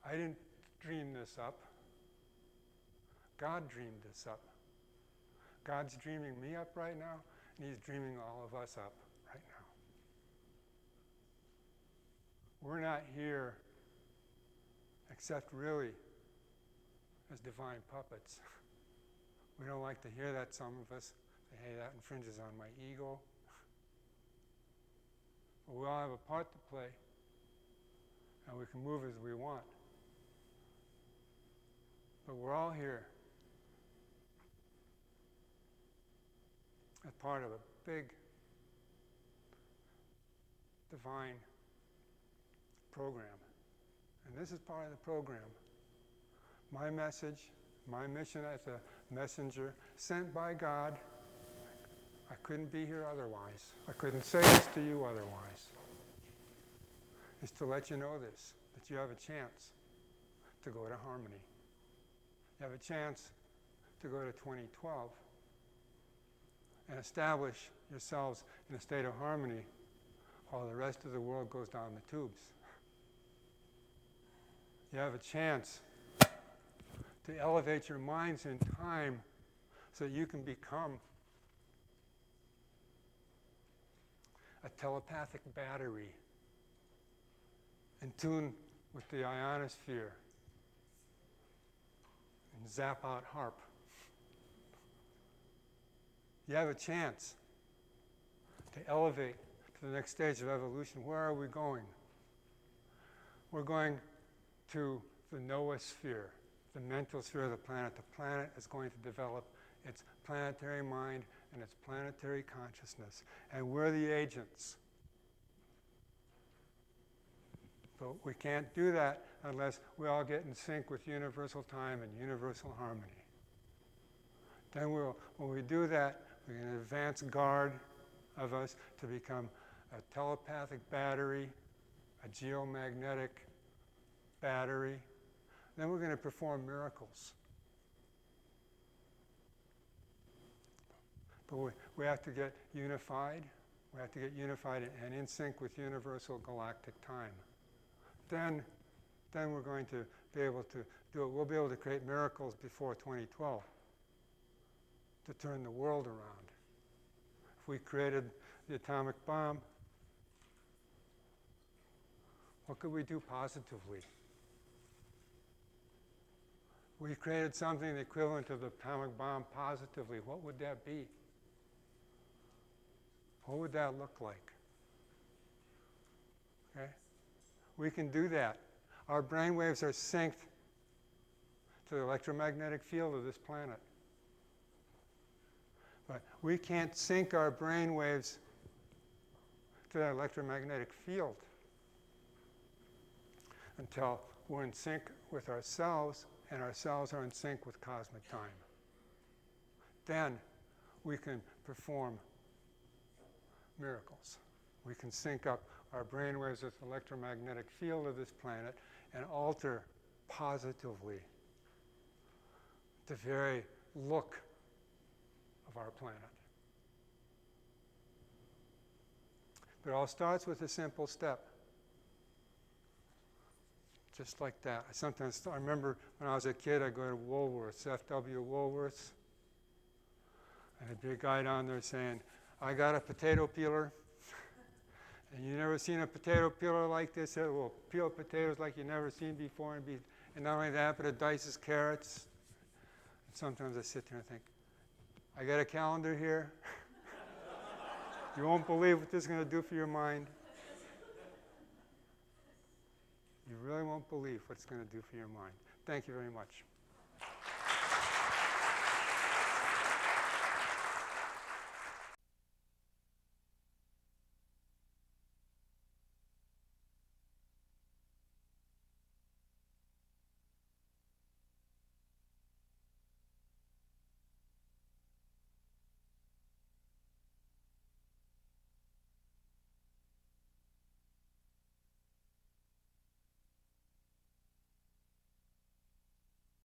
I didn't dream this up. God dreamed this up. God's dreaming me up right now, and He's dreaming all of us up right now. We're not here except really as divine puppets. We don't like to hear that, some of us. Say, hey, that infringes on my ego. But we all have a part to play, and we can move as we want. But we're all here as part of a big divine program. And this is part of the program. My message, my mission as a messenger sent by God, I couldn't be here otherwise. I couldn't say this to you otherwise. Is to let you know this, that you have a chance to go to Harmony. You have a chance to go to 2012 and establish yourselves in a state of harmony while the rest of the world goes down the tubes. You have a chance to elevate your minds in time so that you can become a telepathic battery in tune with the ionosphere and zap out HARP. You have a chance to elevate to the next stage of evolution. Where are we going? We're going to the noosphere, the mental sphere of the planet. The planet is going to develop its planetary mind and its planetary consciousness. And we're the agents. But we can't do that unless we all get in sync with universal time and universal harmony. Then when we do that, we're going to advance guard of us to become a telepathic battery, a geomagnetic battery. Then we're going to perform miracles. But we have to get unified. We have to get unified and in sync with universal galactic time. Then we're going to be able to do it. We'll be able to create miracles before 2012 to turn the world around. If we created the atomic bomb, what could we do positively? We created something equivalent to the atomic bomb positively. What would that be? What would that look like? Okay? We can do that. Our brain waves are synced to the electromagnetic field of this planet. But we can't sync our brain waves to that electromagnetic field until we're in sync with ourselves and ourselves are in sync with cosmic time. Then we can perform miracles. We can sync up our brainwaves with the electromagnetic field of this planet and alter positively the very look of our planet. But it all starts with a simple step. Just like that. I remember when I was a kid, I'd go to Woolworths, F.W. Woolworths, and there'd be a guy down there saying, I got a potato peeler, and you never seen a potato peeler like this. It will peel potatoes like you never seen before, and not only that, but it dices carrots. And sometimes I sit there and think, I got a calendar here. You won't believe what this is going to do for your mind. You really won't believe what it's going to do for your mind. Thank you very much.